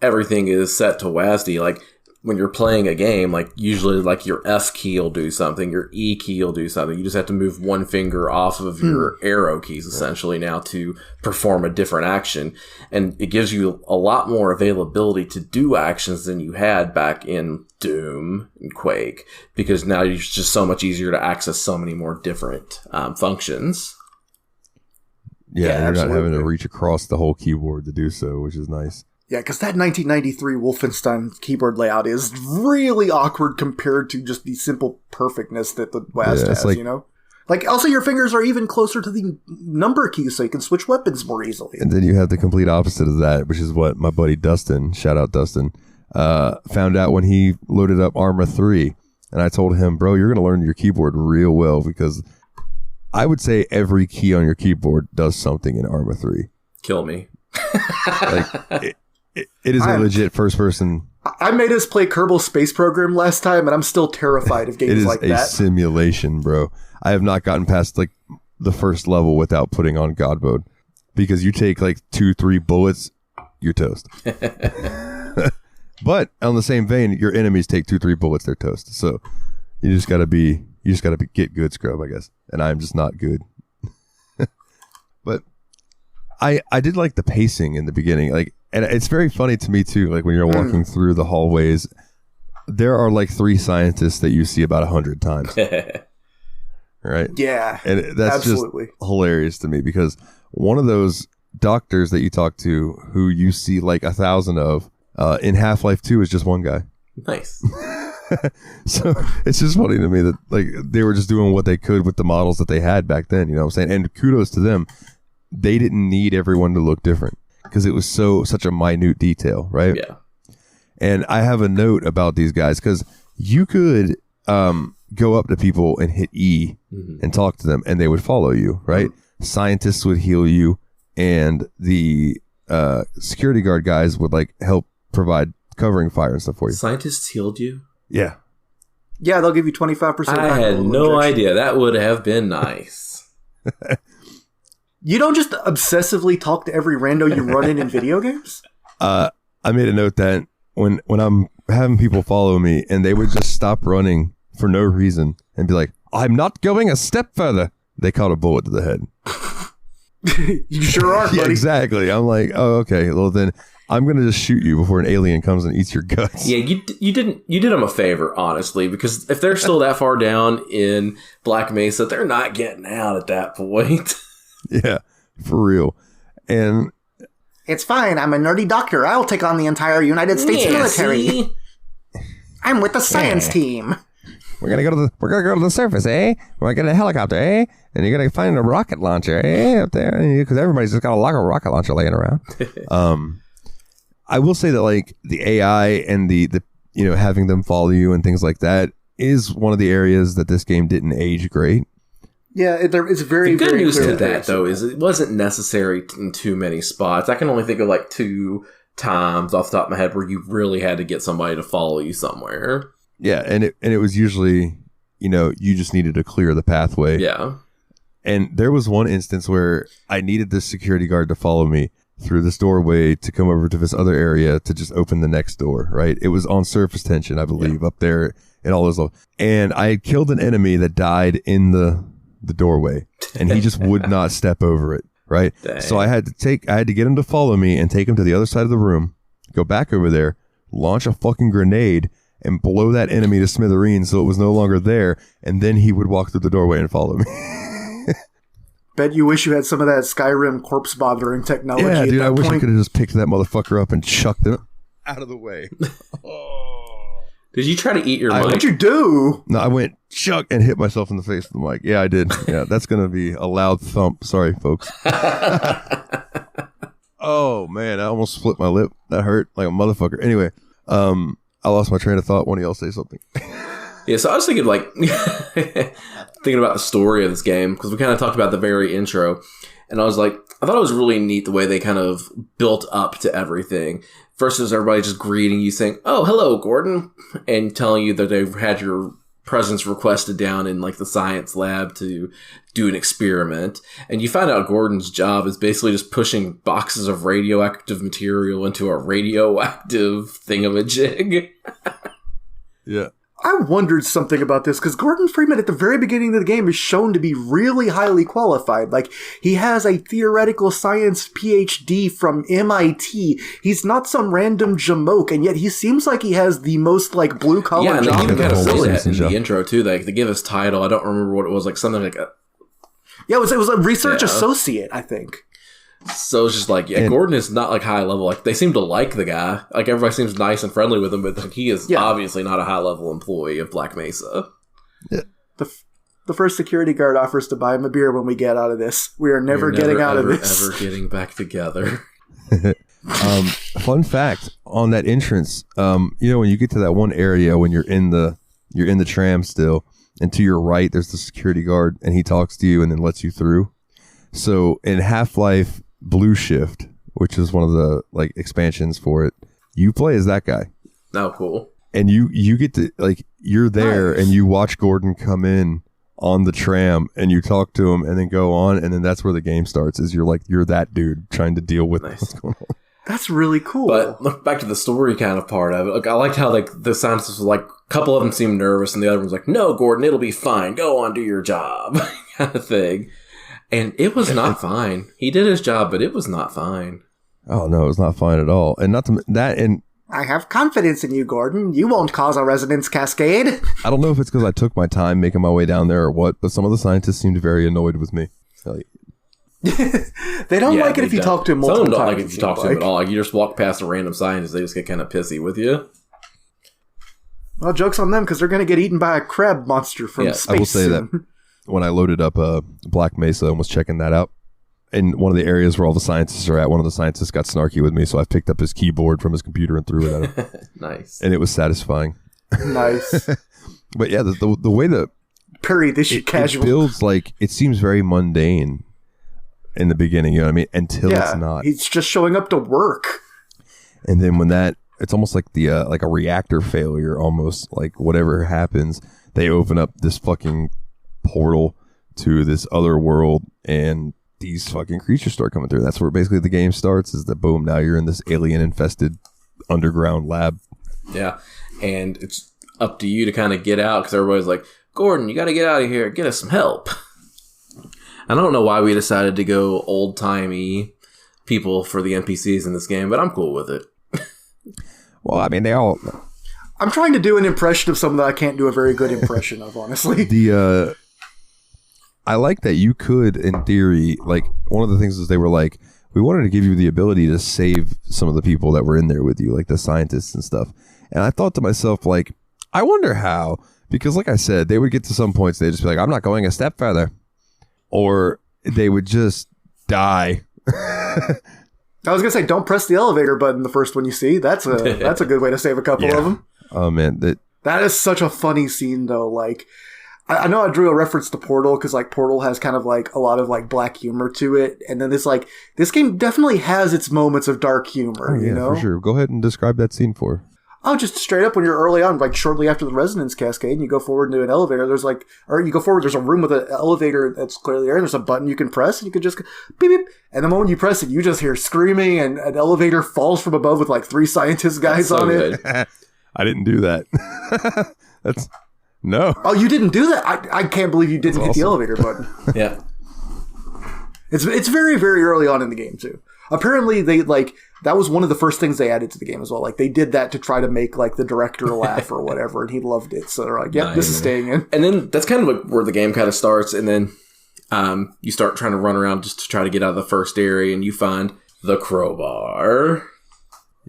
everything is set to WASD, like when you're playing a game, like usually like your F key will do something, your E key will do something. You just have to move one finger off of your arrow keys essentially now to perform a different action. And it gives you a lot more availability to do actions than you had back in Doom and Quake, because now it's just so much easier to access so many more different functions. Yeah, you're not having to reach across the whole keyboard to do so, which is nice. Yeah, because that 1993 Wolfenstein keyboard layout is really awkward compared to just the simple perfectness that the WASD has, like, you know? Like, also your fingers are even closer to the number keys, so you can switch weapons more easily. And then you have the complete opposite of that, which is what my buddy Dustin, shout out Dustin, found out when he loaded up Arma 3. And I told him, bro, you're going to learn your keyboard real well, because I would say every key on your keyboard does something in Arma 3. Kill me. Like, it is a legit first person. I made us play Kerbal Space Program last time, and I'm still terrified of games like that. It is a simulation, bro. I have not gotten past like the first level without putting on God mode, because you take like 2-3 bullets, you're toast. But on the same vein, your enemies take 2-3 bullets, they're toast. So you just gotta get good, scrub, I guess. And I'm just not good. But I did like the pacing in the beginning, like. And it's very funny to me, too, like when you're walking through the hallways, there are like 3 scientists that you see about 100 times. Right? Yeah. And that's absolutely just hilarious to me, because one of those doctors that you talk to who you see like 1,000 of in Half-Life 2 is just one guy. Nice. So it's just funny to me that like they were just doing what they could with the models that they had back then, you know what I'm saying? And kudos to them. They didn't need everyone to look different, because it was such a minute detail, right? Yeah. And I have a note about these guys, because you could go up to people and hit E and talk to them, and they would follow you, right? Scientists would heal you, and the security guard guys would like help provide covering fire and stuff for you. Scientists healed you? Yeah. Yeah, they'll give you 25%. I had no idea. That would have been nice. You don't just obsessively talk to every rando you run in video games? I made a note that when I'm having people follow me and they would just stop running for no reason and be like, I'm not going a step further, they caught a bullet to the head. You sure are, buddy. Yeah, exactly. I'm like, oh, okay. Well, then I'm going to just shoot you before an alien comes and eats your guts. Yeah, you did them a favor, honestly, because if they're still that far down in Black Mesa, they're not getting out at that point. Yeah, for real. And it's fine. I'm a nerdy doctor. I'll take on the entire United States military. See? I'm with the science team. we're gonna go to the surface, eh? We're gonna get a helicopter, eh? And you're gonna find a rocket launcher, eh? Up there, because everybody's just got a rocket launcher laying around. I will say that like the AI and the having them follow you and things like that is one of the areas that this game didn't age great. Yeah, it's very, the good very news clear to that, though, is it wasn't necessary in too many spots. I can only think of like 2 times off the top of my head where you really had to get somebody to follow you somewhere. Yeah, and it was usually, you just needed to clear the pathway. Yeah. And there was one instance where I needed this security guard to follow me through this doorway to come over to this other area to just open the next door, right? It was on surface tension, I believe, up there and all those levels. And I had killed an enemy that died in the doorway, and he just would not step over it, right? Dang. So I had to get him to follow me and take him to the other side of the room, go back over there, launch a fucking grenade, and blow that enemy to smithereens so it was no longer there, and then he would walk through the doorway and follow me. Bet you wish you had some of that Skyrim corpse bothering technology. Yeah, dude, I wish I point. could have just picked that motherfucker up and chucked him out of the way. Did you try to eat your mic? What'd you do? No, I went chuck and hit myself in the face with the mic. Yeah, I did. Yeah, that's going to be a loud thump. Sorry, folks. Oh, man, I almost split my lip. That hurt like a motherfucker. Anyway, I lost my train of thought. One of y'all say something. Yeah, so I was thinking thinking about the story of this game, because we kind of talked about the very intro, and I was like, I thought it was really neat the way they kind of built up to everything. First is everybody just greeting you, saying, "Oh, hello, Gordon," and telling you that they've had your presence requested down in like the science lab to do an experiment. And you find out Gordon's job is basically just pushing boxes of radioactive material into a radioactive thingamajig. Yeah. I wondered something about this, because Gordon Freeman at the very beginning of the game is shown to be really highly qualified. Like, he has a theoretical science PhD from MIT. He's not some random jamoke, and yet he seems like he has the most, like, blue-collar job. Yeah, and they even kind of say that in job. the intro, too. They give his title. I don't remember what it was, like something like a... Yeah, it was a research associate, I think. So it's just like, yeah, Gordon is not like high level. Like, they seem to like the guy. Like, everybody seems nice and friendly with him, but like, he is obviously not a high level employee of Black Mesa. Yeah. The first security guard offers to buy him a beer when we get out of this. We are never getting out of this. Ever getting back together. Fun fact on that entrance, when you get to that one area when you're in the tram still, and to your right there's the security guard, and he talks to you and then lets you through. So in Half-Life Blue Shift, which is one of the like expansions for it, you play as that guy. Oh, cool. And you get to, like, you're there and you watch Gordon come in on the tram and you talk to him and then go on, and then that's where the game starts, is you're that dude trying to deal with what's going on. That's really cool. But look back to the story kind of part of it. Like, I liked how like the scientists was like, a couple of them seemed nervous and the other one was like, "No, Gordon, it'll be fine. Go on, do your job," kind of thing. And it was not fine. He did his job, but it was not fine. Oh no, it was not fine at all. And not to that, and I have confidence in you, Gordon. You won't cause a resonance cascade. I don't know if it's because I took my time making my way down there or what, but some of the scientists seemed very annoyed with me. Like, they don't like it if you talk to them multiple times. Some don't like it if you talk to them at all. Like, you just walk past a random scientist, they just get kind of pissy with you. Well, joke's on them, because they're going to get eaten by a crab monster from space. I will say that when I loaded up Black Mesa and was checking that out, in one of the areas where all the scientists are at, one of the scientists got snarky with me, so I picked up his keyboard from his computer and threw it at him. Nice. And it was satisfying. Nice. But yeah, the way that Perry, this shit casual. It builds, like, it seems very mundane in the beginning, you know what I mean? Until it's not. He's just showing up to work. And then when it's almost like the like a reactor failure, almost like whatever happens, they open up this fucking portal to this other world, and these fucking creatures start coming through. That's where basically the game starts, is that boom, now you're in this alien infested underground lab. Yeah. And it's up to you to kind of get out, because everybody's like, "Gordon, you got to get out of here. Get us some help." I don't know why we decided to go old-timey people for the NPCs in this game, but I'm cool with it. Well, I mean, they all... I'm trying to do an impression of someone that I can't do a very good impression of, honestly. I like that you could, in theory, like, one of the things is they were like, we wanted to give you the ability to save some of the people that were in there with you, like the scientists and stuff. And I thought to myself, like, I wonder how, because like I said, they would get to some points, they'd just be like, I'm not going a step further. Or they would just die. I was going to say, don't press the elevator button the first one you see. That's a good way to save a couple of them. Oh, man. That is such a funny scene, though. Like, I know I drew a reference to Portal because, like, Portal has kind of, like, a lot of, like, black humor to it. And then it's like, this game definitely has its moments of dark humor, you know? For sure. Go ahead and describe that scene for. Oh, just straight up when you're early on, like shortly after the resonance cascade, and you go forward into an elevator, there's a room with an elevator that's clearly there, and there's a button you can press, and you can just go, beep, beep. And the moment you press it, you just hear screaming, and an elevator falls from above with like 3 scientist guys on it. I didn't do that. No. Oh, you didn't do that? I can't believe you didn't hit the elevator button. Yeah. It's very, very early on in the game, too. Apparently, that was one of the first things they added to the game as well. Like, they did that to try to make, like, the director laugh or whatever, and he loved it. So they're like, yep, this is staying in. And then that's kind of like where the game kind of starts, and then you start trying to run around just to try to get out of the first area, and you find the crowbar.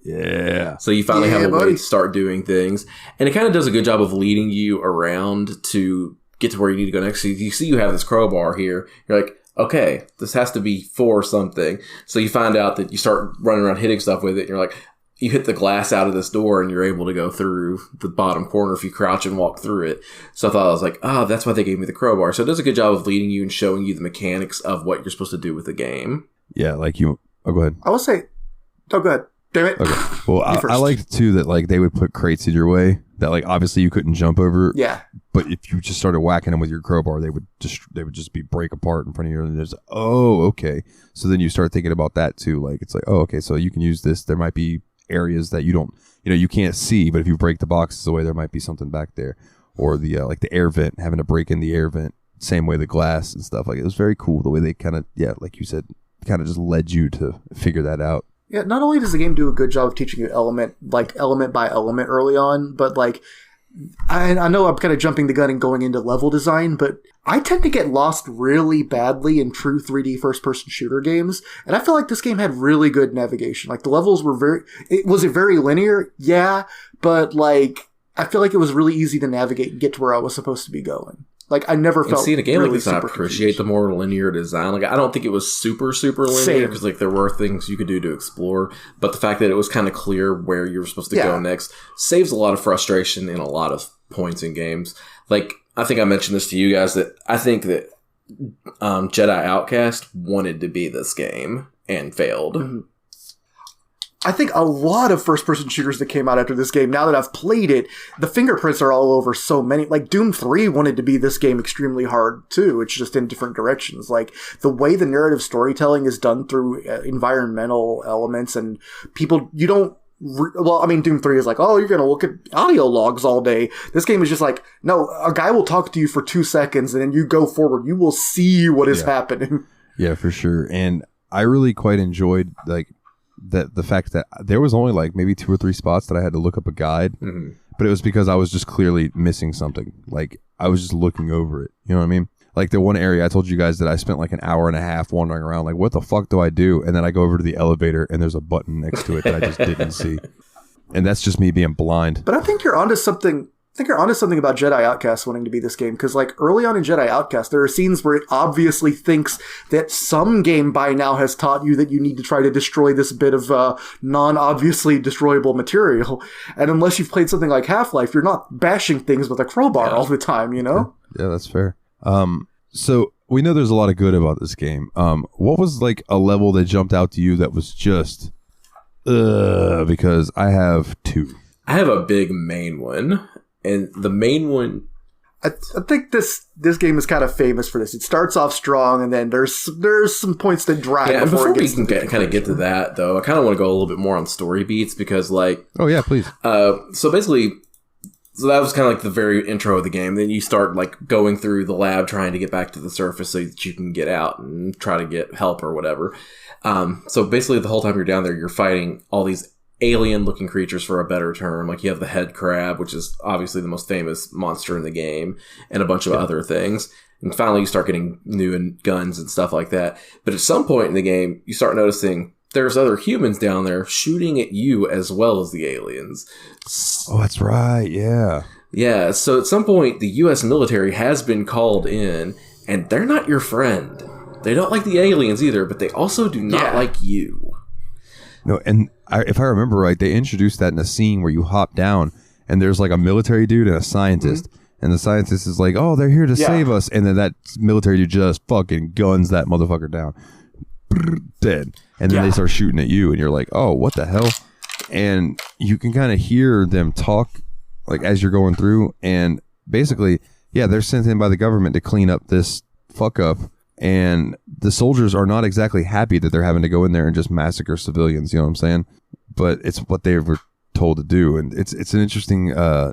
Yeah. So you finally have a way to start doing things. And it kind of does a good job of leading you around to get to where you need to go next. So you see you have this crowbar here. You're like, okay, this has to be for something. So you find out that you start running around hitting stuff with it. And you're like, you hit the glass out of this door and you're able to go through the bottom corner if you crouch and walk through it. So I thought, I was like, oh, that's why they gave me the crowbar. So it does a good job of leading you and showing you the mechanics of what you're supposed to do with the game. Yeah, like you... Oh, go ahead. I will say... Oh, go ahead. Damn it. Okay. Well, I liked, too, that like they would put crates in your way that like obviously you couldn't jump over. Yeah. But if you just started whacking them with your crowbar, they would just be break apart in front of you. And there's, oh, okay. So then you start thinking about that, too. Like, it's like, oh, okay, so you can use this. There might be areas that you can't see, but if you break the boxes away, there might be something back there. Or the like the air vent, having to break in the air vent, same way the glass and stuff. Like, it was very cool the way they kind of, like you said, kind of just led you to figure that out. Yeah, not only does the game do a good job of teaching you element by element early on, but like, I know I'm kind of jumping the gun and going into level design, but I tend to get lost really badly in true 3D first-person shooter games, and I feel like this game had really good navigation. Like, the levels were was it very linear? Yeah, but like, I feel like it was really easy to navigate and get to where I was supposed to be going. Like, I never felt see, in a game really like this, I appreciate the more linear design. Like, I don't think it was super, super linear because, like, there were things you could do to explore. But the fact that it was kind of clear where you were supposed to go next saves a lot of frustration in a lot of points in games. Like, I think I mentioned this to you guys that I think that Jedi Outcast wanted to be this game and failed. Mm-hmm. I think a lot of first-person shooters that came out after this game, now that I've played it, the fingerprints are all over so many. Like, Doom 3 wanted to be this game extremely hard, too. It's just in different directions. Like, the way the narrative storytelling is done through environmental elements and people, you don't... Doom 3 is like, oh, you're going to look at audio logs all day. This game is just like, no, a guy will talk to you for 2 seconds, and then you go forward. You will see what is happening. Yeah, for sure. And I really quite enjoyed, like, the fact that there was only like maybe 2 or 3 spots that I had to look up a guide, but it was because I was just clearly missing something. Like, I was just looking over it. You know what I mean? Like, the one area I told you guys that I spent like an hour and a half wandering around, like, what the fuck do I do? And then I go over to the elevator and there's a button next to it that I just didn't see. And that's just me being blind. But I think you're onto something. I think you're onto something about Jedi Outcast wanting to be this game, because like early on in Jedi Outcast, there are scenes where it obviously thinks that some game by now has taught you that you need to try to destroy this bit of non-obviously destroyable material. And unless you've played something like Half-Life, you're not bashing things with a crowbar all the time, you know? Yeah, that's fair. So we know there's a lot of good about this game. What was like a level that jumped out to you that was just, because I have 2. I have a big main one. And the main one, I think this game is kind of famous for this. It starts off strong, and then there's some points that drag. Yeah, before we can kind of get to that, though, I kind of want to go a little bit more on story beats because, like, oh yeah, please. So basically, So that was kind of like the very intro of the game. Then you start like going through the lab trying to get back to the surface so that you can get out and try to get help or whatever. So basically the whole time you're down there, you're fighting all these alien looking creatures, for a better term. Like you have the head crab, which is obviously the most famous monster in the game, and a bunch of other things. And finally you start getting new guns and stuff like that. But at some point in the game, you start noticing there's other humans down there shooting at you as well as the aliens. Oh, that's right. Yeah. Yeah. So at some point, the U.S. military has been called in, and they're not your friend. They don't like the aliens either, but they also do not like you. No, and if I remember right, they introduced that in a scene where you hop down, and there's like a military dude and a scientist. Mm-hmm. And the scientist is like, oh, they're here to save us. And then that military dude just fucking guns that motherfucker down. Dead. And then they start shooting at you, and you're like, oh, what the hell? And you can kind of hear them talk like as you're going through, and basically, they're sent in by the government to clean up this fuck up, and the soldiers are not exactly happy that they're having to go in there and just massacre civilians, you know what I'm saying? But it's what they were told to do, and it's an interesting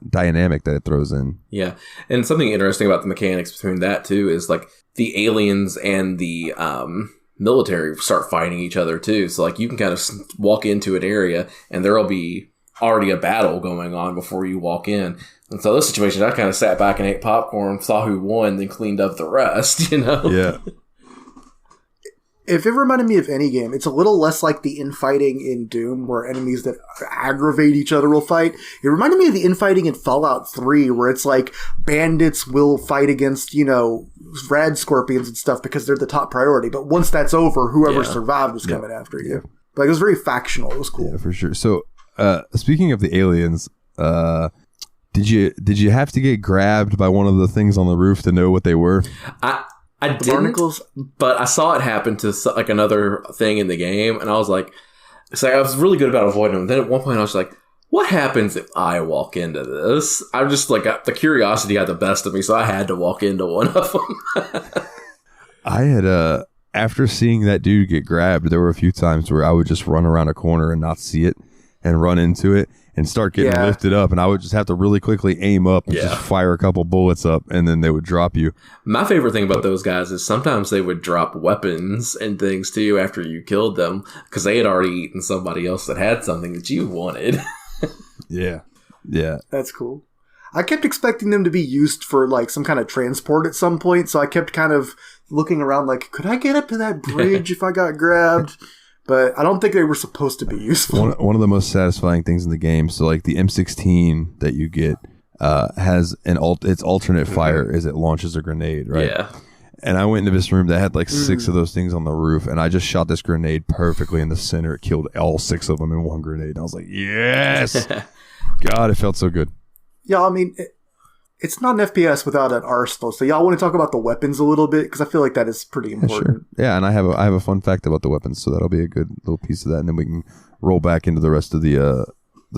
dynamic that it throws in. Yeah, and something interesting about the mechanics between that too is like the aliens and the military start fighting each other too. So like you can kind of walk into an area and there'll be already a battle going on before you walk in. And so those situations, I kind of sat back and ate popcorn, saw who won, then cleaned up the rest, you know? Yeah. If it reminded me of any game, it's a little less like the infighting in Doom, where enemies that aggravate each other will fight. It reminded me of the infighting in Fallout 3, where it's like bandits will fight against, rad scorpions and stuff because they're the top priority. But once that's over, whoever survived was coming after you. But it was very factional. It was cool. Yeah, for sure. So, speaking of the aliens, did you have to get grabbed by one of the things on the roof to know what they were? I didn't, barnacles? But I saw it happen to like another thing in the game, and I was like, I was really good about avoiding them. Then at one point I was like, what happens if I walk into this? I'm just like, the curiosity got the best of me, so I had to walk into one of them. I had, after seeing that dude get grabbed, there were a few times where I would just run around a corner and not see it and run into it and start getting lifted up, and I would just have to really quickly aim up and just fire a couple bullets up, and then they would drop you. My favorite thing about those guys is sometimes they would drop weapons and things to you after you killed them because they had already eaten somebody else that had something that you wanted. Yeah. That's cool. I kept expecting them to be used for like some kind of transport at some point, so I kept kind of looking around like, could I get up to that bridge if I got grabbed? But I don't think they were supposed to be useful. One of the most satisfying things in the game, so like the M16 that you get has its alternate fire as it launches a grenade, right? Yeah. And I went into this room that had like 6 of those things on the roof, and I just shot this grenade perfectly in the center. It killed all 6 of them in one grenade. And I was like, yes! God, it felt so good. Yeah, I mean, it's not an FPS without an arsenal. So y'all want to talk about the weapons a little bit? Because I feel like that is pretty important. Sure. Yeah, and I have a fun fact about the weapons, so that'll be a good little piece of that, and then we can roll back into the rest of the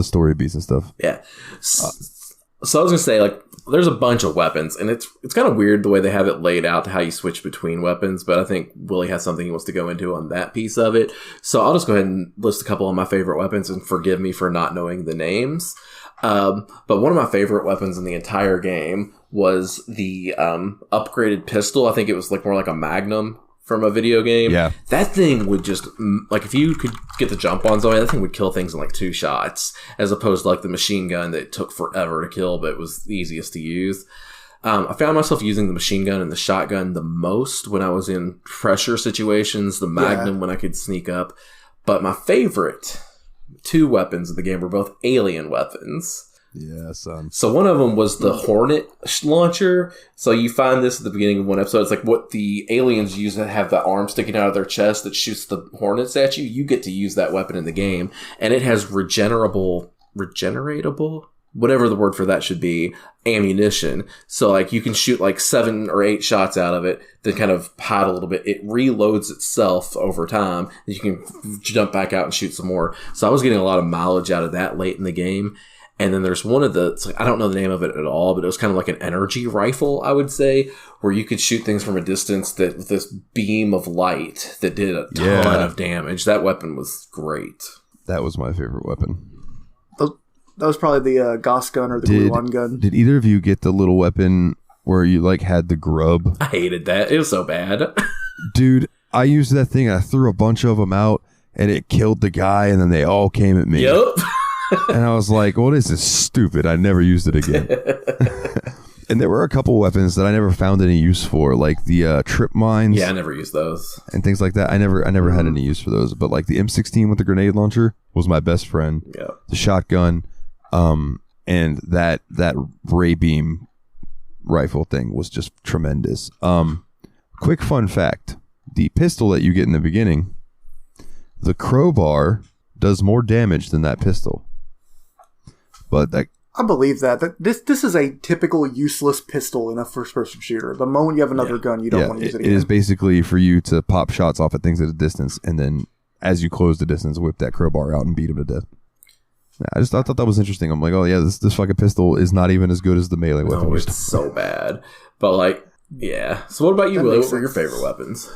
story beats and stuff. Yeah. So I was gonna say, like, there's a bunch of weapons, and it's kind of weird the way they have it laid out to how you switch between weapons. But I think Willie has something he wants to go into on that piece of it. So I'll just go ahead and list a couple of my favorite weapons, and forgive me for not knowing the names. But one of my favorite weapons in the entire game was the upgraded pistol. I think it was like more like a Magnum from a video game. Yeah. That thing would just, like, if you could get the jump on somebody, that thing would kill things in like 2 shots, as opposed to like the machine gun that took forever to kill, but was the easiest to use. I found myself using the machine gun and the shotgun the most when I was in pressure situations, the Magnum when I could sneak up. But my favorite 2 weapons of the game were both alien weapons. Yeah, son. So one of them was the Hornet launcher. So you find this at the beginning of one episode. It's like what the aliens use that have the arm sticking out of their chest that shoots the hornets at you. You get to use that weapon in the game. And it has regeneratable, whatever the word for that should be, ammunition. So like you can shoot like 7 or 8 shots out of it, then kind of hide a little bit. It reloads itself over time. And you can jump back out and shoot some more. So I was getting a lot of mileage out of that late in the game. And then there's one of the, I don't know the name of it at all, but it was kind of like an energy rifle, I would say, where you could shoot things from a distance that with this beam of light that did a ton of damage. That weapon was great. That was my favorite weapon. That was probably the Gauss gun or the Gluon gun. Did either of you get the little weapon where you like had the grub? I hated that. It was so bad. Dude, I used that thing. I threw a bunch of them out, and it killed the guy, and then they all came at me. Yep. And I was like, well, this is stupid. I never used it again. And there were a couple weapons that I never found any use for, like the trip mines. Yeah, I never used those. And things like that. I never had any use for those. But like the M16 with the grenade launcher was my best friend. Yeah. The shotgun, and that ray beam rifle thing was just tremendous. Quick fun fact: the pistol that you get in the beginning, the crowbar does more damage than that pistol. But that. I believe that. This is a typical useless pistol in a first-person shooter. The moment you have another gun, you don't want to use it again. It is basically for you to pop shots off at things at a distance, and then as you close the distance, whip that crowbar out and beat them to death. I thought that was interesting. I'm like, oh yeah, this fucking pistol is not even as good as the melee weapon. No, it's so bad. But like, yeah. So what about you, Willie? What were your favorite weapons?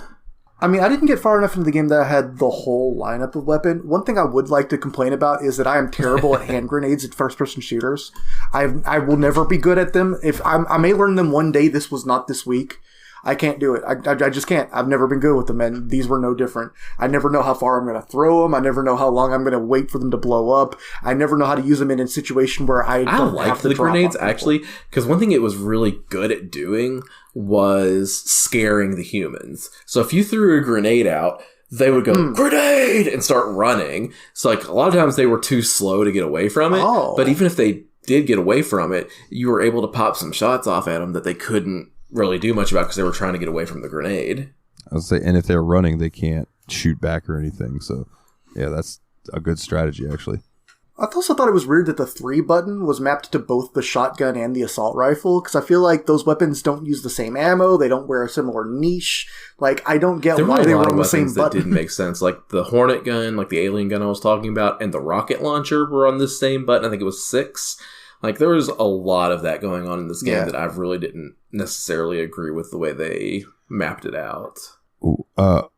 I mean, I didn't get far enough into the game that I had the whole lineup of weapon. One thing I would like to complain about is that I am terrible at hand grenades at first-person shooters. I will never be good at them. If I may learn them one day. This was not this week. I can't do it. I just can't. I've never been good with them, and these were no different. I never know how far I'm going to throw them. I never know how long I'm going to wait for them to blow up. I never know how to use them in a situation where I don't like have to the drop grenades, on people. actually, because one thing it was really good at doing was scaring the humans. So if you threw a grenade out, they would go, grenade, and start running. So like a lot of times they were too slow to get away from it. Oh. But even if they did get away from it, you were able to pop some shots off at them that they couldn't really do much about because they were trying to get away from the grenade. I would say, and if they're running, they can't shoot back or anything. So yeah, that's a good strategy, actually. I also thought it was weird that the 3 button was mapped to both the shotgun and the assault rifle, because I feel like those weapons don't use the same ammo, they don't wear a similar niche. Like, I don't get why they were on the same button. That didn't make sense. Like, the Hornet gun, like the alien gun I was talking about, and the rocket launcher were on the same button. I think it was 6. Like, there was a lot of that going on in this game that I really didn't necessarily agree with the way they mapped it out. Ooh,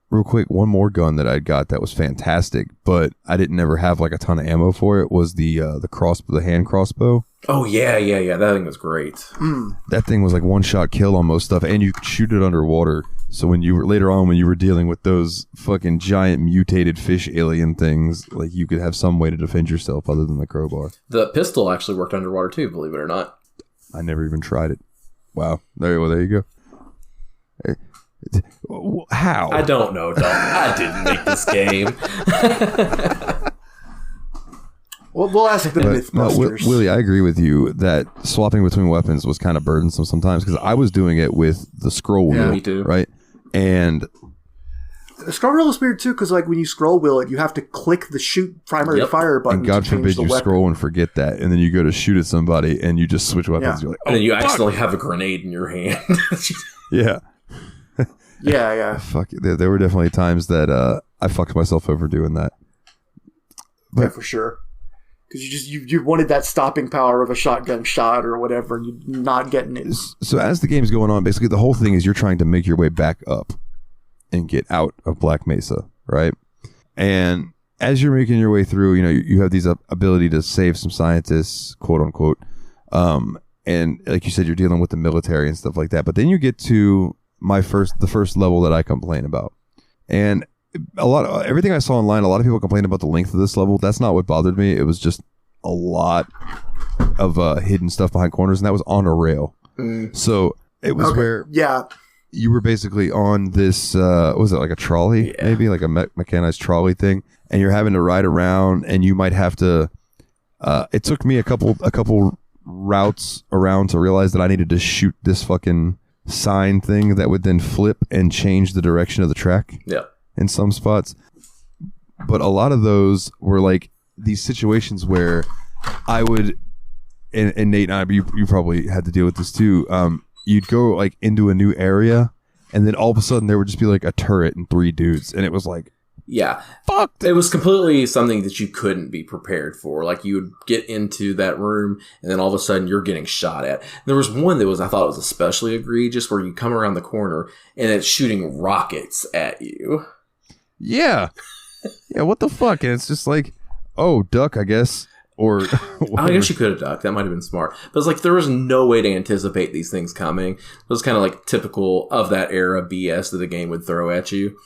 real quick, one more gun that I got that was fantastic, but I didn't ever have like a ton of ammo for it, was the hand crossbow. Oh yeah, that thing was great. That thing was like one shot kill on most stuff, and you could shoot it underwater. So when you were later on, when you were dealing with those fucking giant mutated fish alien things, like you could have some way to defend yourself other than the crowbar. The pistol actually worked underwater too, believe it or not. I never even tried it. Wow. There you go. How? I don't know, Doc. I didn't make this game. Well, we'll ask the Mythbusters. Willie, I agree with you that swapping between weapons was kind of burdensome sometimes, because I was doing it with the scroll wheel, me too. right? And the scroll wheel is weird too, because like when you scroll wheel it, you have to click the shoot primary fire button. And God to change forbid the you weapon. scroll and forget that, and then you go to shoot at somebody and you just switch weapons. Yeah. You're like, And then you fuck. accidentally have a grenade in your hand. Yeah. Yeah. Fuck. There were definitely times that I fucked myself over doing that. Yeah, for sure. Because you wanted that stopping power of a shotgun shot or whatever, and you're not getting it. So as the game's going on, basically the whole thing is you're trying to make your way back up and get out of Black Mesa, right? And as you're making your way through, you have these ability to save some scientists, quote unquote. And like you said, you're dealing with the military and stuff like that. But then you get to the first level that I complain about. And everything I saw online, a lot of people complain about the length of this level. That's not what bothered me. It was just a lot of hidden stuff behind corners, and that was on a rail. So it was where you were basically on this, was it like a trolley, maybe like a mechanized trolley thing, and you're having to ride around, and you might have to. It took me a couple routes around to realize that I needed to shoot this fucking sign thing that would then flip and change the direction of the track. Yeah. In some spots, but a lot of those were like these situations where I would, and Nate and I, you probably had to deal with this too. You'd go like into a new area, and then all of a sudden there would just be like a turret and 3 dudes, and it was like, yeah, fuck. It was completely something that you couldn't be prepared for. Like you would get into that room, and then all of a sudden you're getting shot at. There was one that I thought was especially egregious, where you come around the corner and it's shooting rockets at you. Yeah. Yeah, what the fuck? And it's just like, oh, duck, I guess. Or I guess you could have ducked. That might have been smart. But it's like there was no way to anticipate these things coming. It was kind of like typical of that era BS that a game would throw at you.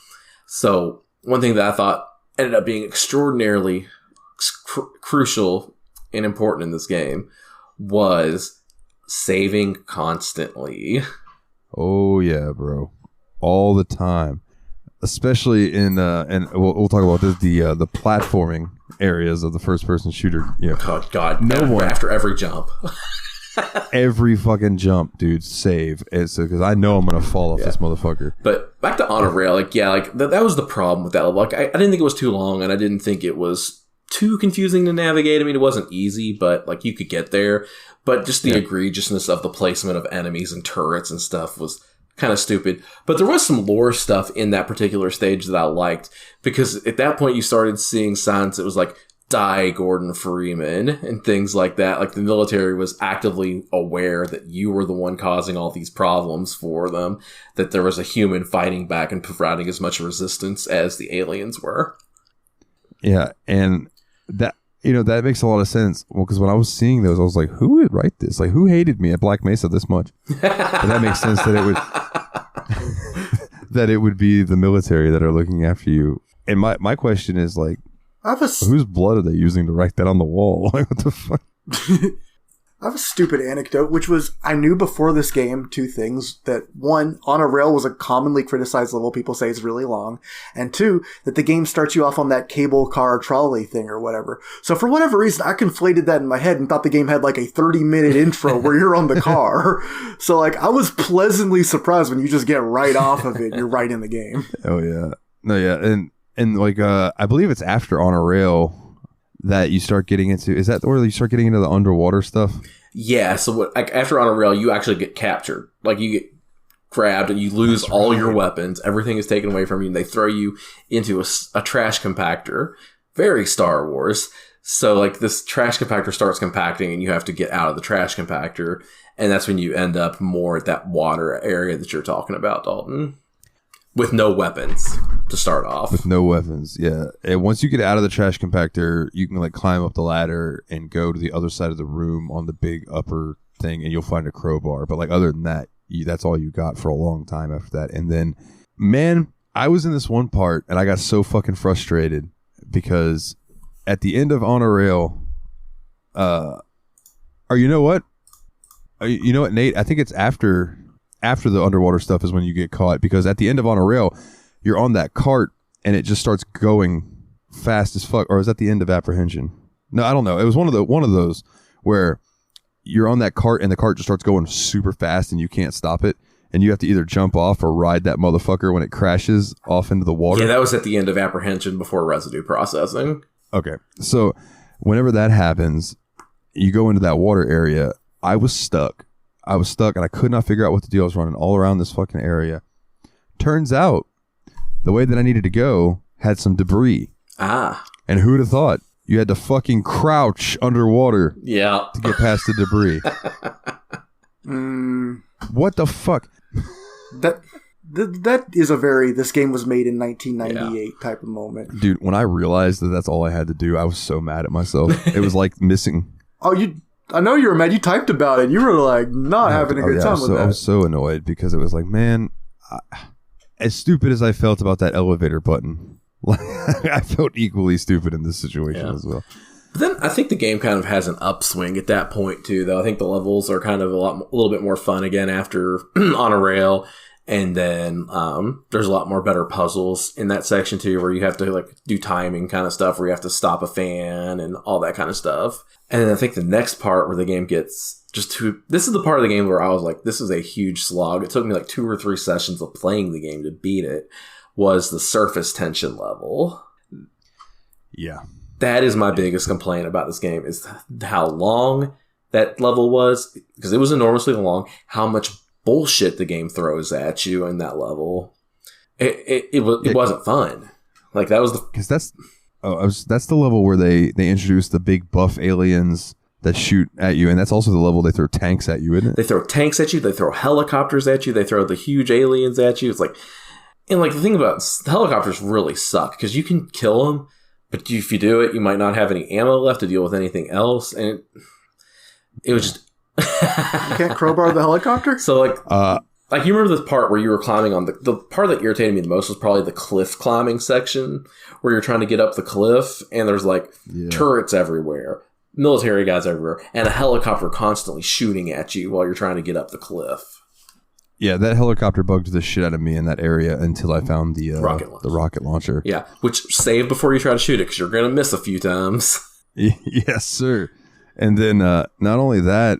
So one thing that I thought ended up being extraordinarily crucial and important in this game was saving constantly. Oh yeah, bro, all the time, especially in and we'll talk about this the platforming areas of the first person shooter. Yeah, oh god, no one after every jump. Every fucking jump, dude, save. It's because I know I'm gonna fall off this motherfucker. But back to Honor Rail, like that was the problem with that level. Like I didn't think it was too long, and I didn't think it was too confusing to navigate. I mean, it wasn't easy, but like you could get there. But just the egregiousness of the placement of enemies and turrets and stuff was kind of stupid. But there was some lore stuff in that particular stage that I liked, because at that point you started seeing signs that was like, die Gordon Freeman and things like that. Like the military was actively aware that you were the one causing all these problems for them, that there was a human fighting back and providing as much resistance as the aliens were. Yeah, and that, you know, that makes a lot of sense. Well, because when I was seeing those, I was like, who would write this? Like, who hated me at Black Mesa this much? But that makes sense that it would that it would be the military that are looking after you. And my question is, like, whose blood are they using to write that on the wall? Like, what the fuck? I have a stupid anecdote, which was I knew before this game two things. That one, Honor Rail was a commonly criticized level. People say it's really long. And two, that the game starts you off on that cable car trolley thing or whatever. So for whatever reason, I conflated that in my head and thought the game had like a 30-minute intro where you're on the car. So like I was pleasantly surprised when you just get right off of it. You're right in the game. Oh, yeah. No, yeah. And like, I believe it's after Honor Rail that you start getting into, is that where you start getting into the underwater stuff? Yeah, so what, like after Honor Rail, you actually get captured. Like you get grabbed and you lose all your weapons. Everything is taken away from you, and they throw you into a trash compactor. Very Star Wars. So like this trash compactor starts compacting and you have to get out of the trash compactor. And that's when you end up more at that water area that you're talking about, Dalton. With no weapons to start off. With no weapons, yeah. And once you get out of the trash compactor, you can like climb up the ladder and go to the other side of the room on the big upper thing, and you'll find a crowbar. But like other than that, that's all you got for a long time after that. And then, man, I was in this one part and I got so fucking frustrated because at the end of Honor Rail, or you know what? You know what, Nate? I think it's after the underwater stuff is when you get caught, because at the end of Honor Rail, you're on that cart and it just starts going fast as fuck. Or is that the end of Apprehension? No, I don't know. It was one of those where you're on that cart and the cart just starts going super fast and you can't stop it, and you have to either jump off or ride that motherfucker when it crashes off into the water. Yeah, that was at the end of Apprehension before residue processing. Okay, so whenever that happens, you go into that water area. I was stuck and I could not figure out what to do. I was running all around this fucking area. Turns out the way that I needed to go had some debris. Ah. And who'd have thought you had to fucking crouch underwater to get past the debris. What the fuck? That is a very, this game was made in 1998 type of moment. Dude, when I realized that that's all I had to do, I was so mad at myself. It was like missing. I know you were mad. You typed about it. You were like not having a good time with that. I was so annoyed because it was like, man, as stupid as I felt about that elevator button, I felt equally stupid in this situation as well. But then I think the game kind of has an upswing at that point too, though. I think the levels are kind of a little bit more fun again after On a Rail. And then there's a lot more better puzzles in that section too, where you have to like do timing kind of stuff, where you have to stop a fan and all that kind of stuff. And then I think the next part where the game gets this is the part of the game where I was like, this is a huge slog. It took me like 2 or 3 sessions of playing the game to beat it, was the surface tension level. Yeah. That is my biggest complaint about this game, is how long that level was, because it was enormously long, how much bullshit the game throws at you in that level. It wasn't fun. Like that was because that's the level where they introduced the big buff aliens that shoot at you, and that's also the level they throw tanks at you, isn't it? They throw tanks at you, they throw helicopters at you, they throw the huge aliens at you. It's like, and like the thing about the helicopters really suck because you can kill them, But if you do it, you might not have any ammo left to deal with anything else. And it was just... You can't crowbar the helicopter? So, like you remember the part where you were climbing on the part that irritated me the most was probably the cliff climbing section where you're trying to get up the cliff and there's like turrets everywhere, military guys everywhere, and a helicopter constantly shooting at you while you're trying to get up the cliff. Yeah, that helicopter bugged the shit out of me in that area until I found the rocket launcher. Yeah, which save before you try to shoot it because you're going to miss a few times. Yes, sir. And then not only that,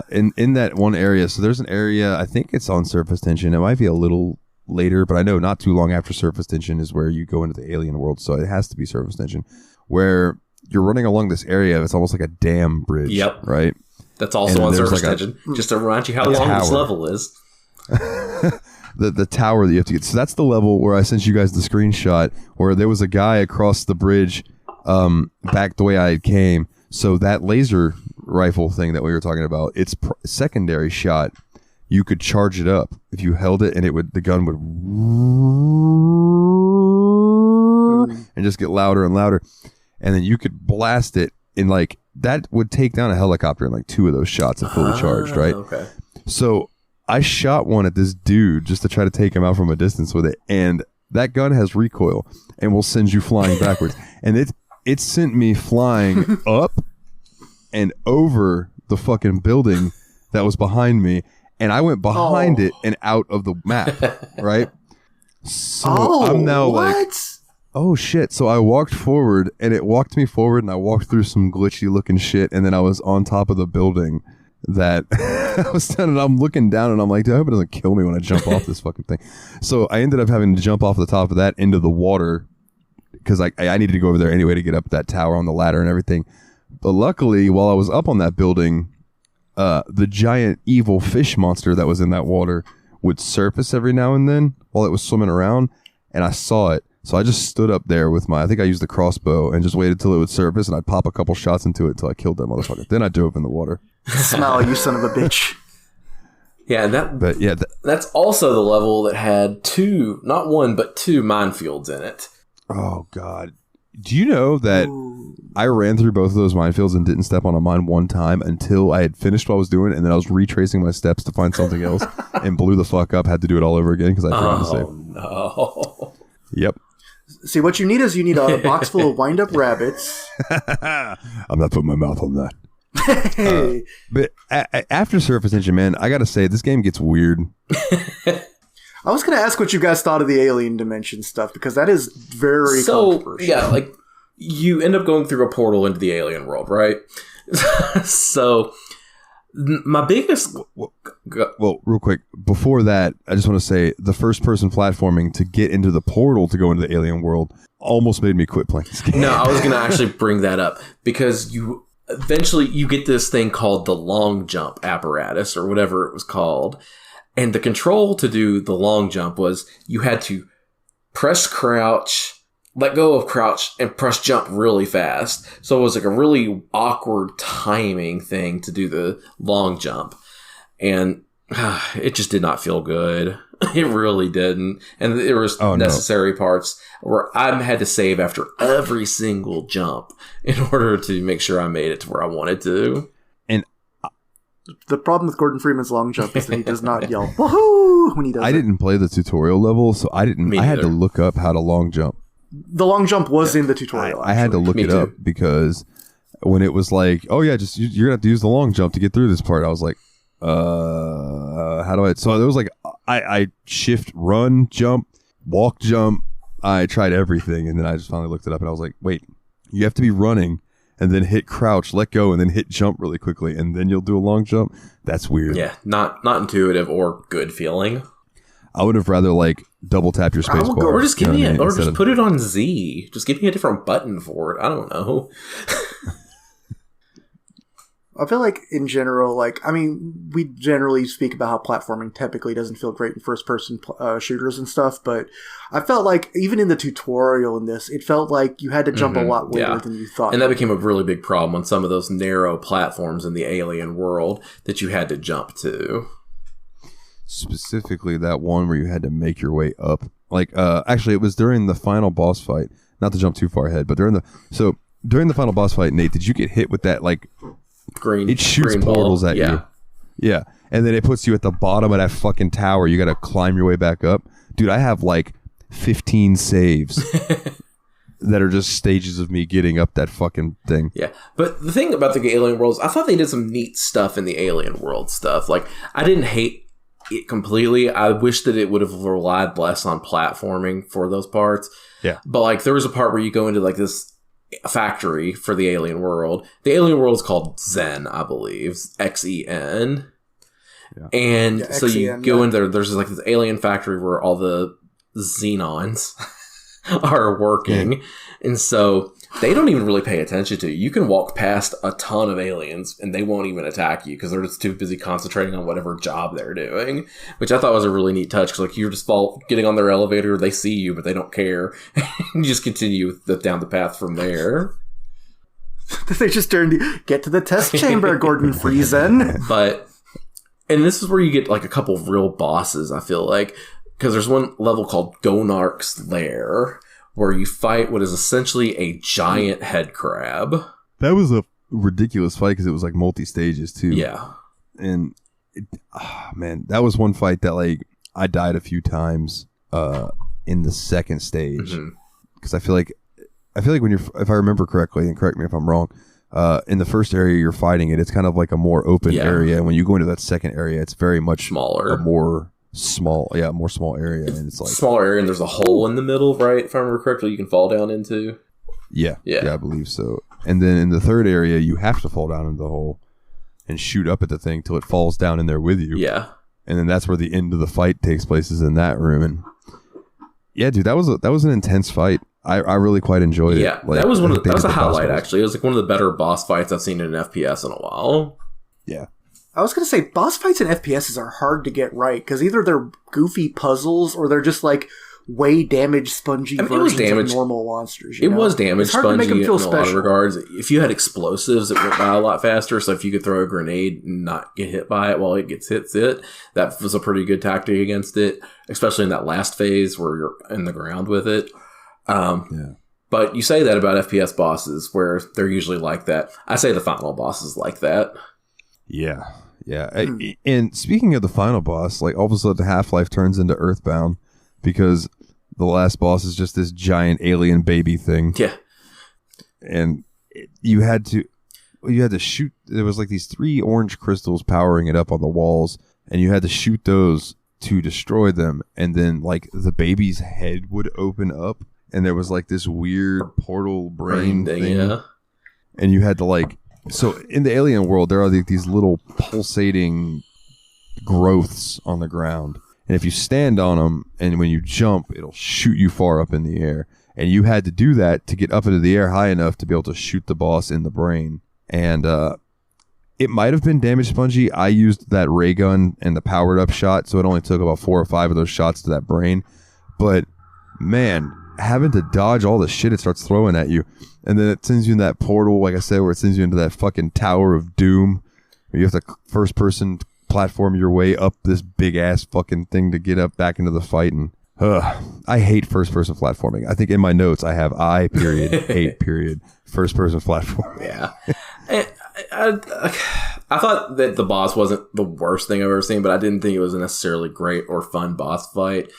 in that one area, so there's an area, I think it's on surface tension. It might be a little later, but I know not too long after surface tension is where you go into the alien world, so it has to be surface tension, where you're running along this area. It's almost like a dam bridge, yep. Right? That's also on surface tension, just to remind you how long this level is. the tower that you have to get. So that's the level where I sent you guys the screenshot where there was a guy across the bridge back the way I came. So that laser rifle thing that we were talking about, its secondary shot, you could charge it up if you held it, and the gun would and just get louder and louder, and then you could blast it, and like that would take down a helicopter in like 2 of those shots if fully charged, right? Okay. So I shot one at this dude just to try to take him out from a distance with it, and that gun has recoil and will send you flying backwards. And it sent me flying up and over the fucking building that was behind me, and I went behind it and out of the map, right? So I'm now like, oh shit. So I walked forward, and it walked me forward, and I walked through some glitchy looking shit, and then I was on top of the building that I was down, and I'm looking down, and I'm like, dude, I hope it doesn't kill me when I jump off this fucking thing. So I ended up having to jump off the top of that into the water because I needed to go over there anyway to get up that tower on the ladder and everything. But luckily, while I was up on that building, the giant evil fish monster that was in that water would surface every now and then while it was swimming around, and I saw it. So I just stood up there with I think I used the crossbow and just waited till it would surface, and I'd pop a couple shots into it until I killed that motherfucker. Then I dove in the water. Smile, you son of a bitch. Yeah, that's also the level that had not one, but 2 minefields in it. Oh, God. Do you know that I ran through both of those minefields and didn't step on a mine one time until I had finished what I was doing, and then I was retracing my steps to find something else and blew the fuck up, had to do it all over again because I forgot to save. Oh, no. Yep. See, what you need a box full of wind-up rabbits. I'm not putting my mouth on that. Hey. But after surface tension, man, I gotta say, this game gets weird. I was going to ask what you guys thought of the alien dimension stuff, because that is very controversial. Yeah, like, you end up going through a portal into the alien world, right? So, my biggest... Well, real quick, before that, I just want to say, the first-person platforming to get into the portal to go into the alien world almost made me quit playing this game. No, I was going to actually bring that up, because eventually you get this thing called the long jump apparatus, or whatever it was called. And the control to do the long jump was you had to press crouch, let go of crouch, and press jump really fast. So it was like a really awkward timing thing to do the long jump. And it just did not feel good. It really didn't. And there was necessary parts where I had to save after every single jump in order to make sure I made it to where I wanted to. The problem with Gordon Freeman's long jump is that he does not yell "woohoo" when he does it. I didn't play the tutorial level, so I had to look up how to long jump. The long jump was in the tutorial. I had to look it up because when it was like, oh yeah, just you're gonna have to use the long jump to get through this part, I was like, how do I? So there was like, I shift, run, jump, walk, jump. I tried everything, and then I just finally looked it up, and I was like, wait, you have to be running and then hit crouch, let go, and then hit jump really quickly, and then you'll do a long jump. That's weird. Yeah, not intuitive or good feeling. I would have rather like double tap your space bar. Or just give me it, or just put it on Z. Just give me a different button for it. I don't know. I feel like in general, we generally speak about how platforming typically doesn't feel great in first-person shooters and stuff, but I felt like even in the tutorial in this, it felt like you had to jump a lot later than you thought. And that became a really big problem on some of those narrow platforms in the alien world that you had to jump to. Specifically that one where you had to make your way up. Like, actually, it was during the final boss fight. not to jump too far ahead, but during the final boss fight, Nate, did you get hit with that like green? It shoots green portals ball. at you. Yeah, and then it puts you at the bottom of that fucking tower. You got to climb your way back up, dude. I have like 15 saves that are just stages of me getting up that fucking thing. Yeah, but the thing about the Alien Worlds, I thought they did some neat stuff in the Alien World stuff. Like, I didn't hate it completely. I wish that it would have relied less on platforming for those parts. Yeah. But, like, there was a part where you go into, like, this factory for the Alien World. The Alien World is called Xen, I believe. Xen. Yeah. And so you go in there, there's, like, this alien factory where all the Xenons are working. And so they don't even really pay attention to you. You can walk past a ton of aliens and they won't even attack you because they're just too busy concentrating on whatever job they're doing, which I thought was a really neat touch because, like, you're just getting on their elevator, they see you, but they don't care. You just continue down the path from there. They just get to the test chamber, Gordon Freezen. And this is where you get, like, a couple of real bosses, I feel like. Because there's one level called Gonarch's Lair, where you fight what is essentially a giant head crab. That was a ridiculous fight because it was like multi-stages too. Yeah. And man, that was one fight that like I died a few times in the second stage because I feel like when if I remember correctly, and correct me if I'm wrong, in the first area you're fighting it's kind of like a more open area, and when you go into that second area, it's very much smaller, more small area, and it's like smaller area, and there's a hole in the middle, right? If I remember correctly, you can fall down into. Yeah, I believe so. And then in the third area, you have to fall down into the hole and shoot up at the thing till it falls down in there with you. Yeah, and then that's where the end of the fight takes place, is in that room. And yeah, dude, that was an intense fight. I really quite enjoyed it. Yeah, like, that was that was a highlight actually. It was like one of the better boss fights I've seen in an FPS in a while. Yeah. I was going to say, boss fights in FPSs are hard to get right, because either they're goofy puzzles, or they're just, like, way damaged, spongy versions of normal monsters. It was damaged, spongy in a lot of regards. If you had explosives, it went by a lot faster, so if you could throw a grenade and not get hit by it while it gets hit, that was a pretty good tactic against it, especially in that last phase where you're in the ground with it. But you say that about FPS bosses, where they're usually like that. I say the final boss is like that. Yeah. And speaking of the final boss, like all of a sudden Half-Life turns into Earthbound because the last boss is just this giant alien baby thing. Yeah. And you had to shoot. There was like these 3 orange crystals powering it up on the walls, and you had to shoot those to destroy them. And then like the baby's head would open up, and there was like this weird portal brain thing. Yeah. And you had to like. So in the alien world, there are these little pulsating growths on the ground. And if you stand on them and when you jump, it'll shoot you far up in the air. And you had to do that to get up into the air high enough to be able to shoot the boss in the brain. And it might have been damage spongy. I used that ray gun and the powered up shot, so it only took about 4 or 5 of those shots to that brain. But man, having to dodge all the shit it starts throwing at you. And then it sends you in that portal, like I said, where it sends you into that fucking Tower of Doom. Where you have to first person platform your way up this big ass fucking thing to get up back into the fight. And I hate first person platforming. I think in my notes I have hate first person platforming. Yeah. I thought that the boss wasn't the worst thing I've ever seen, but I didn't think it was a necessarily great or fun boss fight.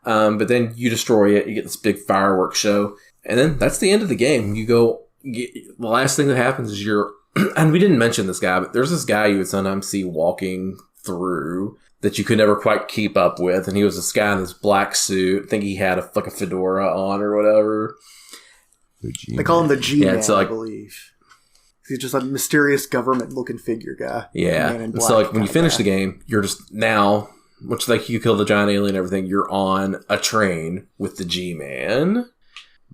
But then you destroy it, you get this big fireworks show, and then that's the end of the game. The last thing that happens is and we didn't mention this guy, but there's this guy you would sometimes see walking through that you could never quite keep up with, and he was this guy in this black suit. I think he had a fedora on or whatever. They call him the G-Man, so like, I believe. He's just a mysterious government-looking figure guy. Yeah, so like when you finish the game, you're just now... Much like you kill the giant alien and everything, you're on a train with the G-Man.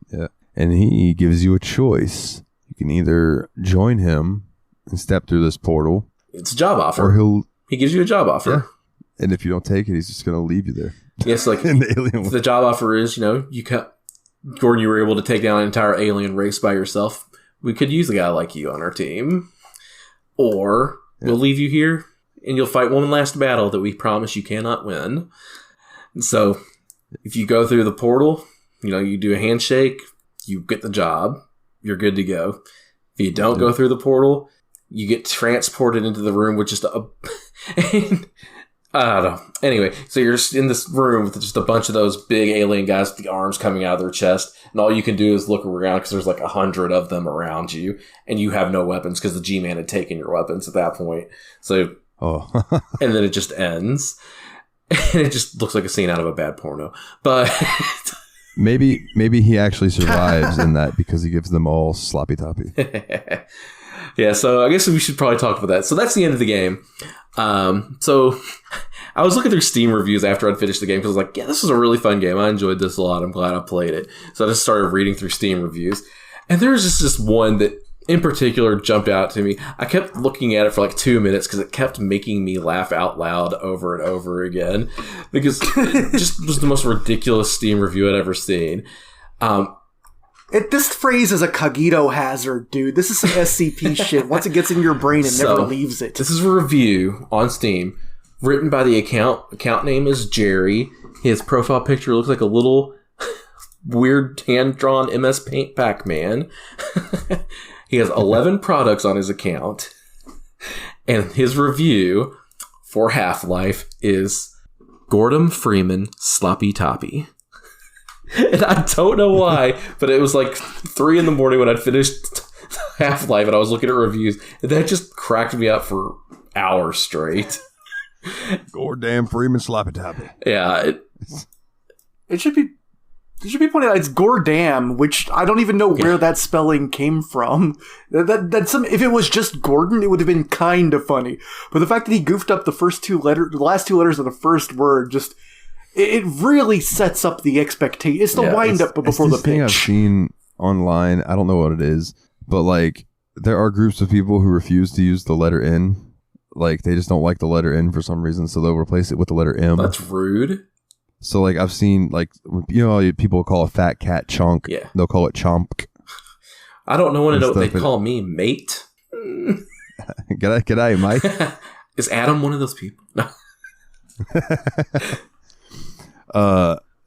Yeah. And he gives you a choice. You can either join him and step through this portal. It's a job offer. Or he gives you a job offer. Yeah. And if you don't take it, he's just going to leave you there. Yes, like the job offer is, Gordon, you were able to take down an entire alien race by yourself. We could use a guy like you on our team. Or we'll leave you here. And you'll fight one last battle that we promise you cannot win. And so, if you go through the portal, you do a handshake, you get the job, you're good to go. If you don't go through the portal, you get transported into the room with just a... I don't know. Anyway, so you're just in this room with just a bunch of those big alien guys with the arms coming out of their chest, and all you can do is look around because there's like 100 of them around you, and you have no weapons because the G-Man had taken your weapons at that point. So, and then it just ends, and it just looks like a scene out of a bad porno. But maybe he actually survives in that because he gives them all sloppy toppy. Yeah, so I guess we should probably talk about that. So that's the end of the game. So I was looking through Steam reviews after I'd finished the game because I was like, yeah, this was a really fun game. I enjoyed this a lot. I'm glad I played it. So I just started reading through Steam reviews. And there was just this one that in particular jumped out to me. I kept looking at it for like 2 minutes because it kept making me laugh out loud over and over again because it just was the most ridiculous Steam review I'd ever seen. This phrase is a cogito hazard, dude. This is some SCP shit. Once it gets in your brain, it never leaves it. This is a review on Steam, written by the account. Account name is Jerry. His profile picture looks like a little weird hand-drawn MS Paint Pac-Man. He has 11 products on his account. And his review for Half-Life is Gordon Freeman Sloppy Toppy. And I don't know why, but it was like 3 a.m. when I'd finished Half-Life and I was looking at reviews, and that just cracked me up for hours straight. Goddamn Freeman Sloppy Toppy. Yeah. It should be pointed out, it's Gordam, which I don't even know where that spelling came from. If it was just Gordon, it would have been kind of funny. But the fact that he goofed up the last 2 letters of the first word, just... It really sets up the expectation. It's the wind-up before the pitch. Thing I've seen online, I don't know what it is, but like there are groups of people who refuse to use the letter N. Like they just don't like the letter N for some reason, so they'll replace it with the letter M. That's rude. So like I've seen like, you know, people call a fat cat chunk. Yeah. They'll call it chomp. I don't want to know what they call me, mate. G'day, mate. Is Adam one of those people? No.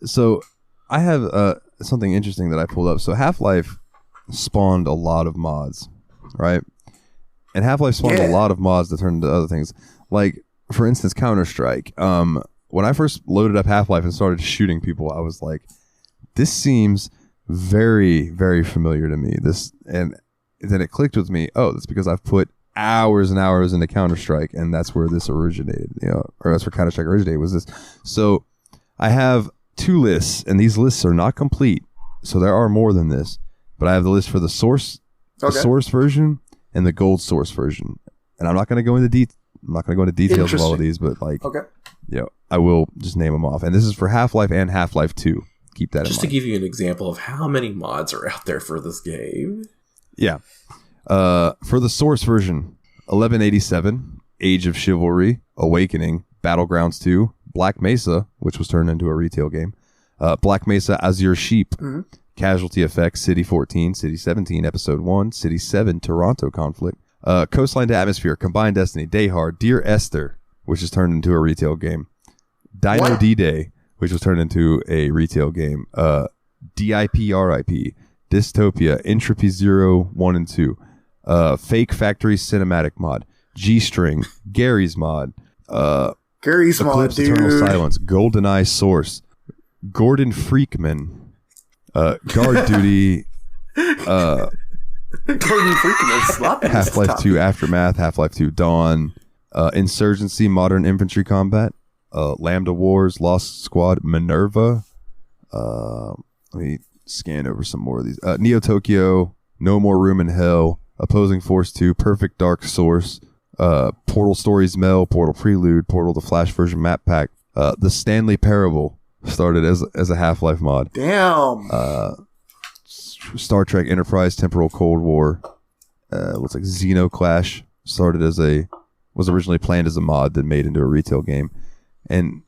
So I have something interesting that I pulled up. So Half-Life spawned a lot of mods, right? And Half-Life spawned a lot of mods that turned into other things. Like, for instance, Counter-Strike. When I first loaded up Half-Life and started shooting people, I was like, this seems very, very familiar to me. And then it clicked with me, oh, that's because I've put hours and hours into Counter-Strike, and that's where this originated, or that's where Counter-Strike originated, was this. So I have 2 lists, and these lists are not complete, so there are more than this. But I have the list for the source version and the gold source version, and I'm not going to go into details of all of these, but like, I will just name them off. And this is for Half-Life and Half-Life 2. Keep that in mind. Just to give you an example of how many mods are out there for this game. Yeah. For the source version, 1187, Age of Chivalry, Awakening, Battlegrounds 2, Black Mesa, which was turned into a retail game, Black Mesa Azure Sheep, Casualty Effects, City 14, City 17, Episode 1, City 7, Toronto Conflict, Coastline to Atmosphere, Combined Destiny, Day Hard, Dear Esther, which was turned into a retail game, Dino D-Day, which was turned into a retail game, DIP-RIP, Dystopia, Entropy 0, 1, and 2, Fake Factory Cinematic Mod, G-String, Gary's Mod, Gary's Eclipse, mod, dude. Eternal Silence, GoldenEye Source, Gordon Freakman, Guard Duty, Gordon Freakman is sloppy. Half-Life 2 Aftermath, Half-Life 2 Dawn, Insurgency, Modern Infantry Combat, Lambda Wars, Lost Squad, Minerva. Let me scan over some more of these. Neo Tokyo, No More Room in Hell, Opposing Force 2, Perfect Dark Source, Portal Stories Mel, Portal Prelude, Portal the Flash version map pack. The Stanley Parable started as a Half-Life mod. Damn. Star Trek Enterprise Temporal Cold War. Looks like Xenoclash was originally planned as a mod then made into a retail game. And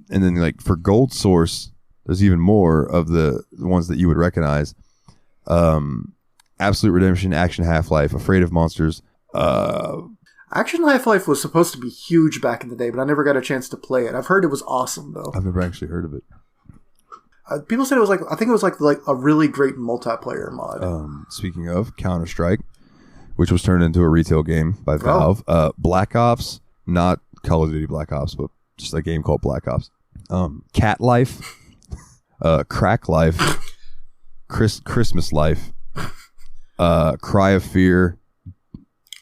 then like for Gold Source, there's even more of the ones that you would recognize. Absolute Redemption, Action Half-Life, Afraid of Monsters. Action Half-Life was supposed to be huge back in the day, but I never got a chance to play it. I've heard it was awesome, though. I've never actually heard of it. People said it was like, I think it was like a really great multiplayer mod. Speaking of Counter-Strike, which was turned into a retail game by Valve. Black Ops, not Call of Duty Black Ops, but just a game called Black Ops. Cat Life, Crack Life, Christmas Life, Cry of Fear.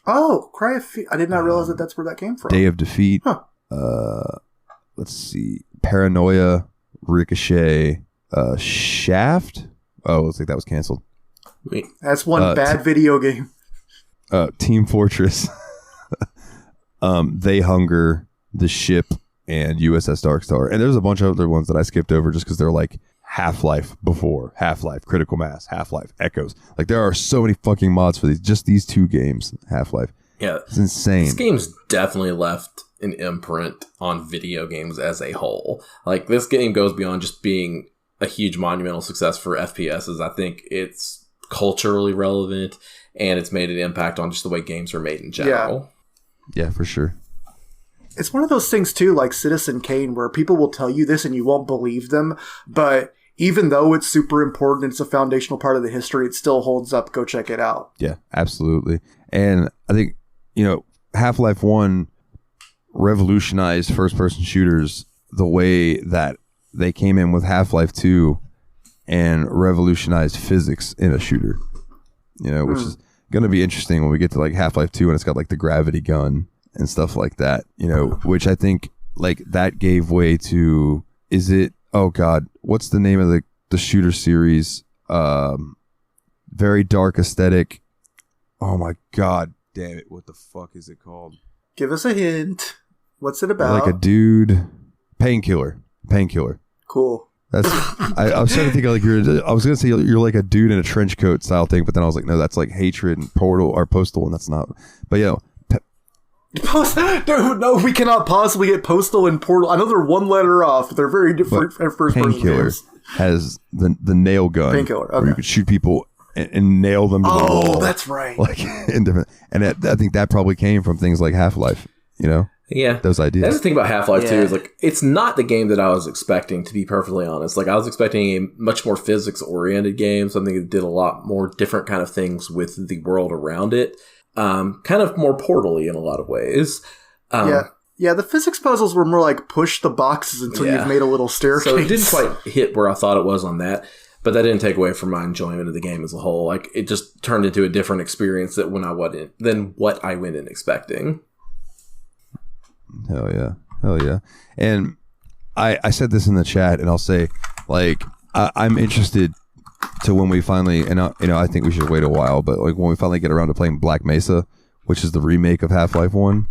Oh, Cry of Fear. I did not realize that's where that came from. Day of Defeat. Huh. Let's see. Paranoia, Ricochet, Shaft. Oh, looks like that was canceled. Wait. That's one bad video game. Team Fortress, They Hunger, The Ship, and USS Darkstar. And there's a bunch of other ones that I skipped over just because they're like Half-Life before, Half-Life, Critical Mass, Half-Life, Echoes. Like there are so many fucking mods for these two games, Half-Life. Yeah. It's insane. This game's definitely left an imprint on video games as a whole. Like this game goes beyond just being a huge monumental success for FPSs. I think it's culturally relevant and it's made an impact on just the way games are made in general. Yeah, for sure. It's one of those things too, like Citizen Kane, where people will tell you this and you won't believe them, but even though it's super important, it's a foundational part of the history, it still holds up. Go check it out. Yeah, absolutely. And I think, Half-Life 1 revolutionized first-person shooters the way that they came in with Half-Life 2 and revolutionized physics in a shooter. Which is going to be interesting when we get to like Half-Life 2 and it's got like the gravity gun and stuff like that, which I think like that gave way to, what's the name of the shooter series? Very dark aesthetic. Oh my God, damn it. What the fuck is it called? Give us a hint. What's it about? Like a dude. Painkiller. Cool. That's. I was trying to think of like I was gonna say you're like a dude in a trench coat style thing, but then I was like, no, that's like Hatred and Portal or Postal, and that's not. But Dude, no, we cannot possibly get Postal and Portal. I know they're one letter off. They're very different first person games. Has the nail gun. Painkiller. Okay. Where you could shoot people and nail them to the wall. Oh, that's right. Like in different, and I think that probably came from things like Half-Life. Yeah. Those ideas. That's the thing about Half-Life 2 is like it's not the game that I was expecting, to be perfectly honest. Like I was expecting a much more physics oriented game, something that did a lot more different kind of things with the world around it. Kind of more Portal-y in a lot of ways. Yeah, the physics puzzles were more like push the boxes until you've made a little staircase. So it didn't quite hit where I thought it was on that, but that didn't take away from my enjoyment of the game as a whole. Like it just turned into a different experience than what I went in expecting. Hell yeah. And I said this in the chat, and I'll say, like, I'm interested to when we finally, and I think we should wait a while, but like when we finally get around to playing Black Mesa, which is the remake of Half-Life 1,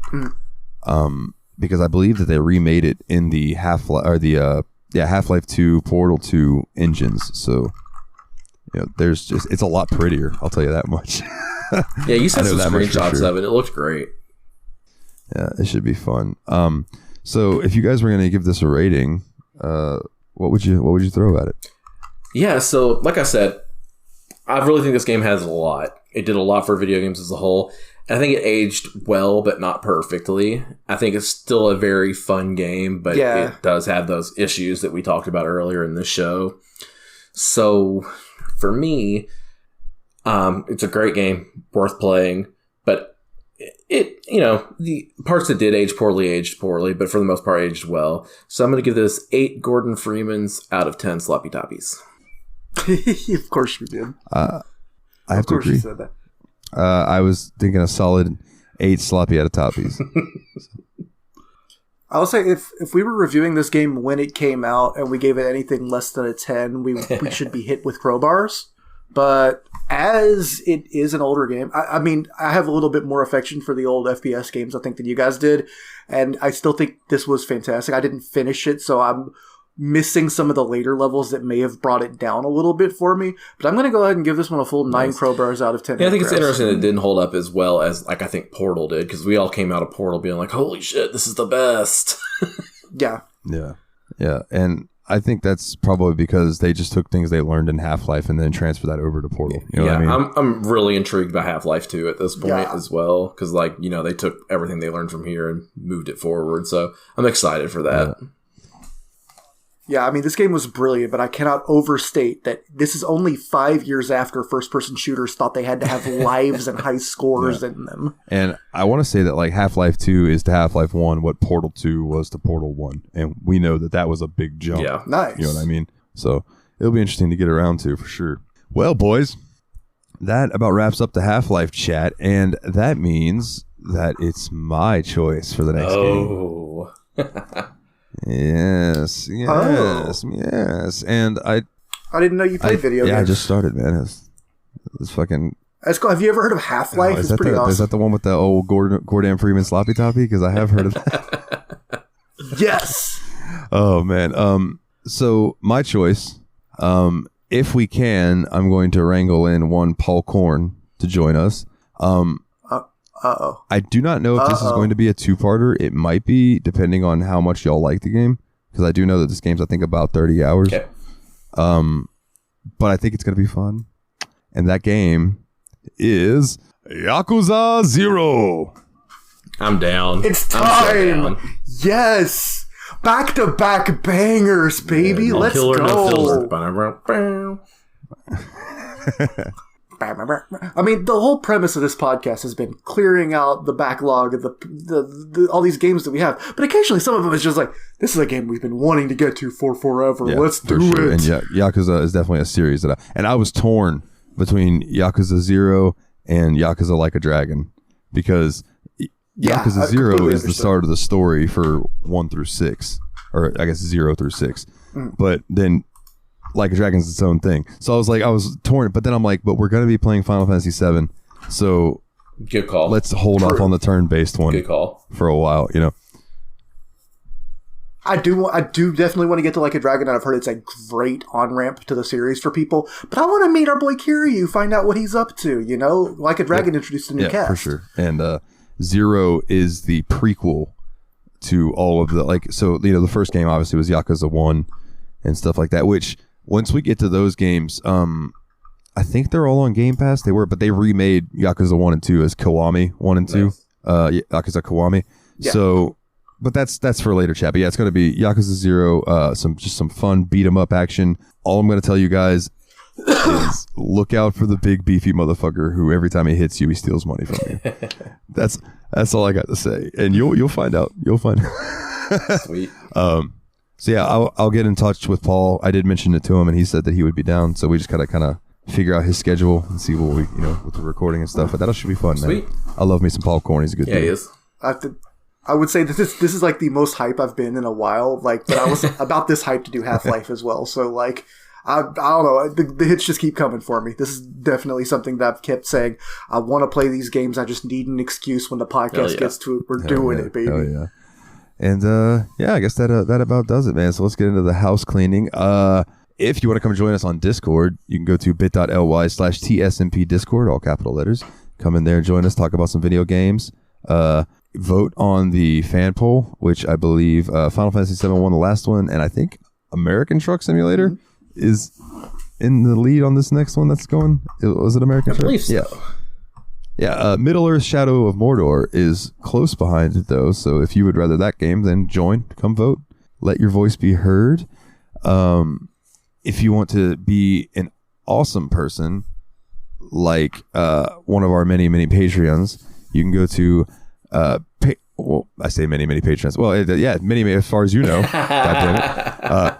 because I believe that they remade it in the Half-Life 2 Portal 2 engines. So it's a lot prettier, I'll tell you that much. Yeah, you sent some screenshots of it. It looked great. Yeah, it should be fun. So if you guys were going to give this a rating, what would you throw at it? Yeah, so like I said, I really think this game has a lot. It did a lot for video games as a whole. And I think it aged well, but not perfectly. I think it's still a very fun game, but it does have those issues that we talked about earlier in the show. So for me, it's a great game, worth playing, but the parts that did age poorly aged poorly, but for the most part aged well. So I'm going to give this 8 Gordon Freemans out of 10 sloppy toppies. Of course you did. I have to agree. You said that. I was thinking a solid 8 sloppy out of toppies. I'll say if we were reviewing this game when it came out and we gave it anything less than a 10, we should be hit with crowbars. But as it is an older game, I mean, I have a little bit more affection for the old FPS games, I think, than you guys did. And I still think this was fantastic. I didn't finish it, so I'm missing some of the later levels that may have brought it down a little bit for me. But I'm going to go ahead and give this one a full 9 crowbars out of 10. Yeah, I think it's interesting that it didn't hold up as well as, like, I think Portal did, because we all came out of Portal being like, holy shit, this is the best. Yeah. Yeah. And I think that's probably because they just took things they learned in Half-Life and then transferred that over to Portal. You know what I mean? I'm really intrigued by Half-Life 2 at this point as well, because they took everything they learned from here and moved it forward. So I'm excited for that. Yeah, I mean, this game was brilliant, but I cannot overstate that this is only 5 years after first-person shooters thought they had to have lives and high scores in them. And I want to say that like Half-Life 2 is to Half-Life 1 what Portal 2 was to Portal 1. And we know that was a big jump. Yeah. Nice. You know what I mean? So it'll be interesting to get around to for sure. Well, boys, that about wraps up the Half-Life chat. And that means that it's my choice for the next game. Yes. And I didn't know you played video games. Yeah, I just started, man. It's fucking... That's cool. Have you ever heard of Half-Life? It's pretty awesome. Is that the one with the old Gordon Freeman sloppy toppy? Because I have heard of that. Yes. Oh, man. So my choice, if we can, I'm going to wrangle in one Paul Korn to join us. I do not know if this is going to be a two-parter. It might be, depending on how much y'all like the game. Because I do know that this game's, I think, about 30 hours. Okay. But I think it's going to be fun. And that game is Yakuza 0. I'm down. It's time. Yes. Back-to-back bangers, baby. Yeah, let's go. I mean, the whole premise of this podcast has been clearing out the backlog of the all these games that we have. But occasionally, some of them is just like, this is a game we've been wanting to get to for forever. Yeah, let's do it. And Yakuza is definitely a series that I was torn between Yakuza 0 and Yakuza Like a Dragon, because Yakuza 0 is the start of the story for 1 through 6, or I guess 0 through 6. But then Like a Dragon's its own thing. So I was torn, but then I'm like, but we're going to be playing Final Fantasy 7. So good call. Let's hold off on the turn-based one. Good call. For a while, you know. I do definitely want to get to Like a Dragon, and I've heard it's a great on-ramp to the series for people. But I want to meet our boy Kiryu, find out what he's up to, you know? Like a Dragon introduced a new cast. For sure. And 0 is the prequel to all of the, like, so, you know, the first game obviously was Yakuza 1 and stuff like that, which... Once we get to those games, I think they're all on Game Pass. They were, but they remade Yakuza 1 and 2 as Kiwami 1 and 2. Nice. Yakuza Kiwami. Yeah. So, but that's for a later chat. But yeah, it's going to be Yakuza 0, some fun beat 'em up action. All I'm going to tell you guys is look out for the big beefy motherfucker who every time he hits you, he steals money from you. That's all I got to say. And you'll find out. You'll find out. Sweet. So yeah, I'll get in touch with Paul. I did mention it to him, and he said that he would be down. So we just gotta kind of figure out his schedule and see what we, you know, with the recording and stuff. But that should be fun, Sweet. Man. I love me some Paul Korn. He's a good dude. Yeah, he is. I would say that this is like the most hype I've been in a while. Like, but I was about this hype to do Half-Life as well. So like, I don't know. The hits just keep coming for me. This is definitely something that I've kept saying. I want to play these games. I just need an excuse when the podcast gets to it. We're doing it, baby. Hell yeah. And I guess that about does it, man. So let's get into the house cleaning. If you want to come join us on Discord, you can go to bit.ly/TSMP Discord, all capital letters. Come in there and join us, talk about some video games. Vote on the fan poll, which I believe Final Fantasy 7 won the last one, and I think American Truck Simulator is in the lead on this next one that's going. Was it American Truck? I believe so. Yeah. Yeah, Middle-earth Shadow of Mordor is close behind it, though. So if you would rather that game, then join. Come vote. Let your voice be heard. If you want to be an awesome person, like one of our many, many Patreons, you can go to... I say many, many Patreons. Well, many, as far as you know. God damn it.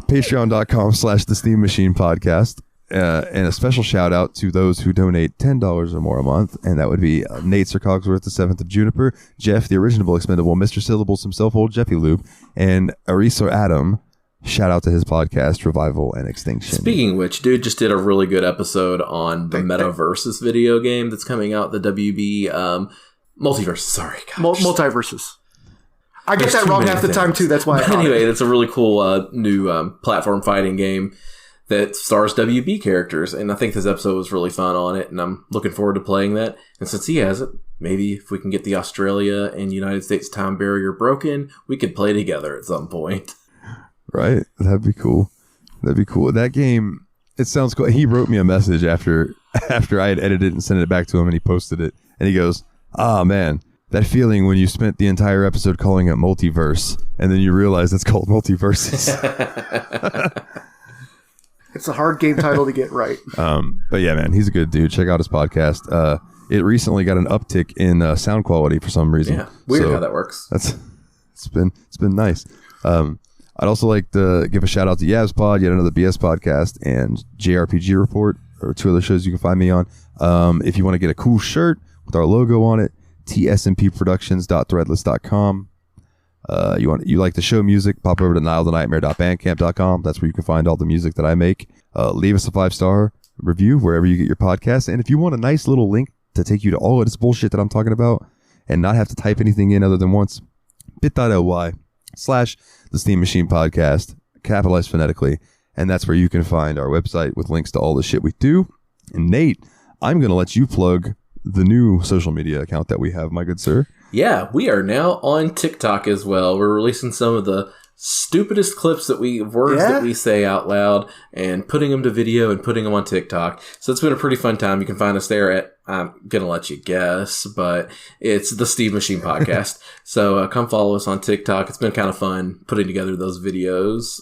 Patreon.com/The Steam Machine Podcast. And a special shout out to those who donate $10 or more a month, and that would be Nate Sir Cogsworth, the 7th of Juniper, Jeff, the original expendable, Mr. Syllables himself, old Jeffy Lube, and Ariso Adam. Shout out to his podcast, Revival and Extinction. Speaking of which, dude just did a really good episode on the Metaversus video game that's coming out, the WB Multiverse. Sorry, Multiverses. I get that wrong half the time too. That's why. Anyway, that's a really cool new platform fighting game that stars WB characters, and I think this episode was really fun on it, and I'm looking forward to playing that. And since he has it, maybe if we can get the Australia and United States time barrier broken, we could play together at some point. Right? That'd be cool. That game, it sounds cool. He wrote me a message after I had edited it and sent it back to him, and he posted it, and he goes, man, that feeling when you spent the entire episode calling it multiverse, and then you realize it's called Multiverses. It's a hard game title to get right. But yeah, man, he's a good dude. Check out his podcast. It recently got an uptick in sound quality for some reason. Yeah, weird how that works. It's been nice. I'd also like to give a shout out to Yav's Pod, yet another BS podcast, and JRPG Report, or 2 other shows you can find me on. If you want to get a cool shirt with our logo on it, tsmpproductions.threadless.com. You like the show music, pop over to nilethenightmare.bandcamp.com. That's where you can find all the music that I make. Leave us a 5-star review wherever you get your podcasts. And if you want a nice little link to take you to all of this bullshit that I'm talking about and not have to type anything in other than once, bit.ly/The Steam Machine Podcast, capitalized phonetically. And that's where you can find our website with links to all the shit we do. And Nate, I'm going to let you plug the new social media account that we have, my good sir. Yeah, we are now on TikTok as well. We're releasing some of the stupidest clips that we say out loud and putting them to video and putting them on TikTok. So it's been a pretty fun time. You can find us there at, I'm going to let you guess, but it's the Steve Machine Podcast. So come follow us on TikTok. It's been kind of fun putting together those videos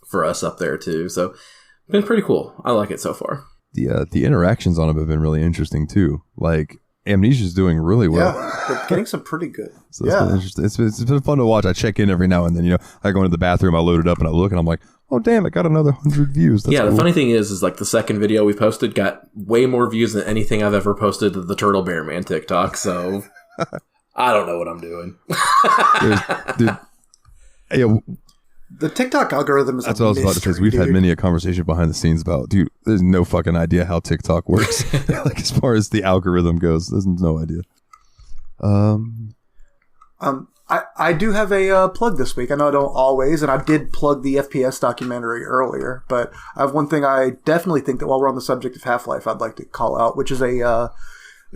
for us up there too. So it's been pretty cool. I like it so far. The interactions on them have been really interesting too. Like Amnesia's doing really well. Yeah, they're getting some pretty good. So it's been interesting. It's been fun to watch. I check in every now and then. I go into the bathroom, I load it up, and I look, and I'm like, oh damn, it got another 100 views. That's cool. The funny thing is like the second video we posted got way more views than anything I've ever posted to the Turtle Bear Man TikTok. So I don't know what I'm doing. The TikTok algorithm is that's what I was about to say. We've had many a conversation behind the scenes about, dude, there's no fucking idea how TikTok works. Like as far as the algorithm goes, there's no idea. I do have a plug this week. I know I don't always, and I did plug the FPS documentary earlier, but I have one thing I definitely think that while we're on the subject of Half-Life, I'd like to call out, which is a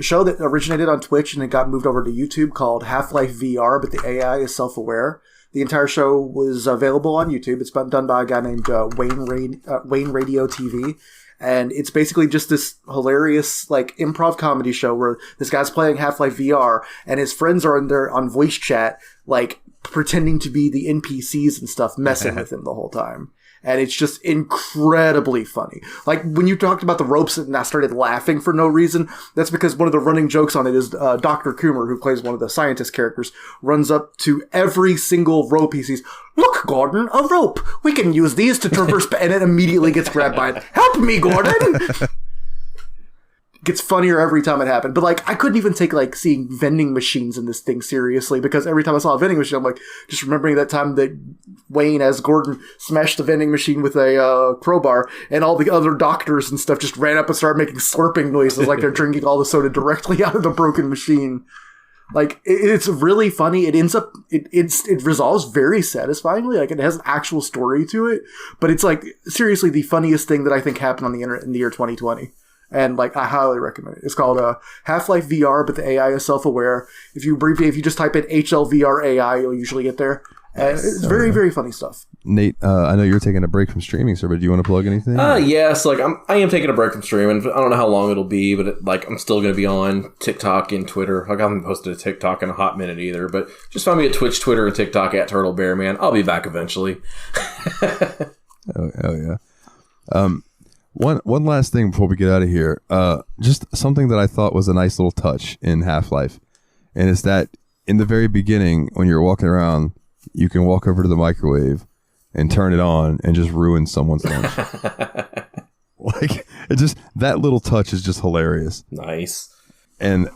show that originated on Twitch and it got moved over to YouTube called Half-Life VR, but the AI is self-aware. The entire show was available on YouTube. It's been done by a guy named Wayne Radio TV. And it's basically just this hilarious, like, improv comedy show where this guy's playing Half-Life VR and his friends are in there on voice chat, like, pretending to be the NPCs and stuff, messing with him the whole time. And it's just incredibly funny. Like, when you talked about the ropes and I started laughing for no reason, that's because one of the running jokes on it is Dr. Coomer, who plays one of the scientist characters, runs up to every single rope he sees. Look, Gordon, a rope. We can use these to traverse. And then immediately gets grabbed by it. Help me, Gordon! Gets funnier every time it happened. But, like, I couldn't even take, like, seeing vending machines in this thing seriously, because every time I saw a vending machine, I'm like, just remembering that time that Wayne, as Gordon, smashed the vending machine with a crowbar, and all the other doctors and stuff just ran up and started making slurping noises like they're drinking all the soda directly out of the broken machine. Like, it's really funny. It ends up, it resolves very satisfyingly. Like, it has an actual story to it, but it's, like, seriously the funniest thing that I think happened on the internet in the year 2020. And, like, I highly recommend it. It's called Half-Life VR, but the AI is self-aware. If you just type in HLVR AI, you'll usually get there. And it's very, very funny stuff. Nate, I know you're taking a break from streaming, sir, but do you want to plug anything? Yes, like I am taking a break from streaming. I don't know how long it'll be, but I'm still going to be on TikTok and Twitter. Like, I haven't posted a TikTok in a hot minute either, but just find me at Twitch, Twitter, and TikTok at Turtle Bear Man. I'll be back eventually. Oh yeah. One last thing before we get out of here. Just something that I thought was a nice little touch in Half-Life, and it's that in the very beginning, when you're walking around, you can walk over to the microwave and turn it on and just ruin someone's lunch. Like, it just, that little touch is just hilarious. Nice. And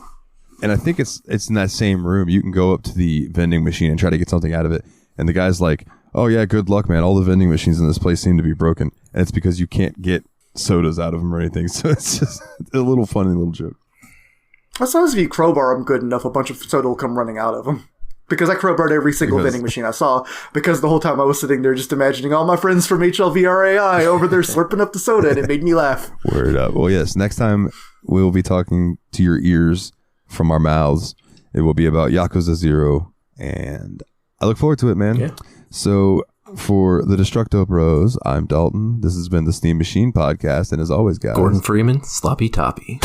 I think it's in that same room. You can go up to the vending machine and try to get something out of it, and the guy's like, "Oh yeah, good luck, man. All the vending machines in this place seem to be broken," and it's because you can't get sodas out of them or anything. So it's just a little funny little joke. As long as if you crowbar them good enough, a bunch of soda will come running out of them. Because I crowbarred every single vending machine I saw, because the whole time I was sitting there just imagining all my friends from HLVRAI over there slurping up the soda, and it made me laugh. Word up. Well, yes, next time we'll be talking to your ears from our mouths. It will be about Yakuza 0, and I look forward to it, man. Yeah. So for the Destructo Bros, I'm Dalton. This has been the Steam Machine Podcast, and as always, guys, Gordon Freeman, Sloppy Toppy.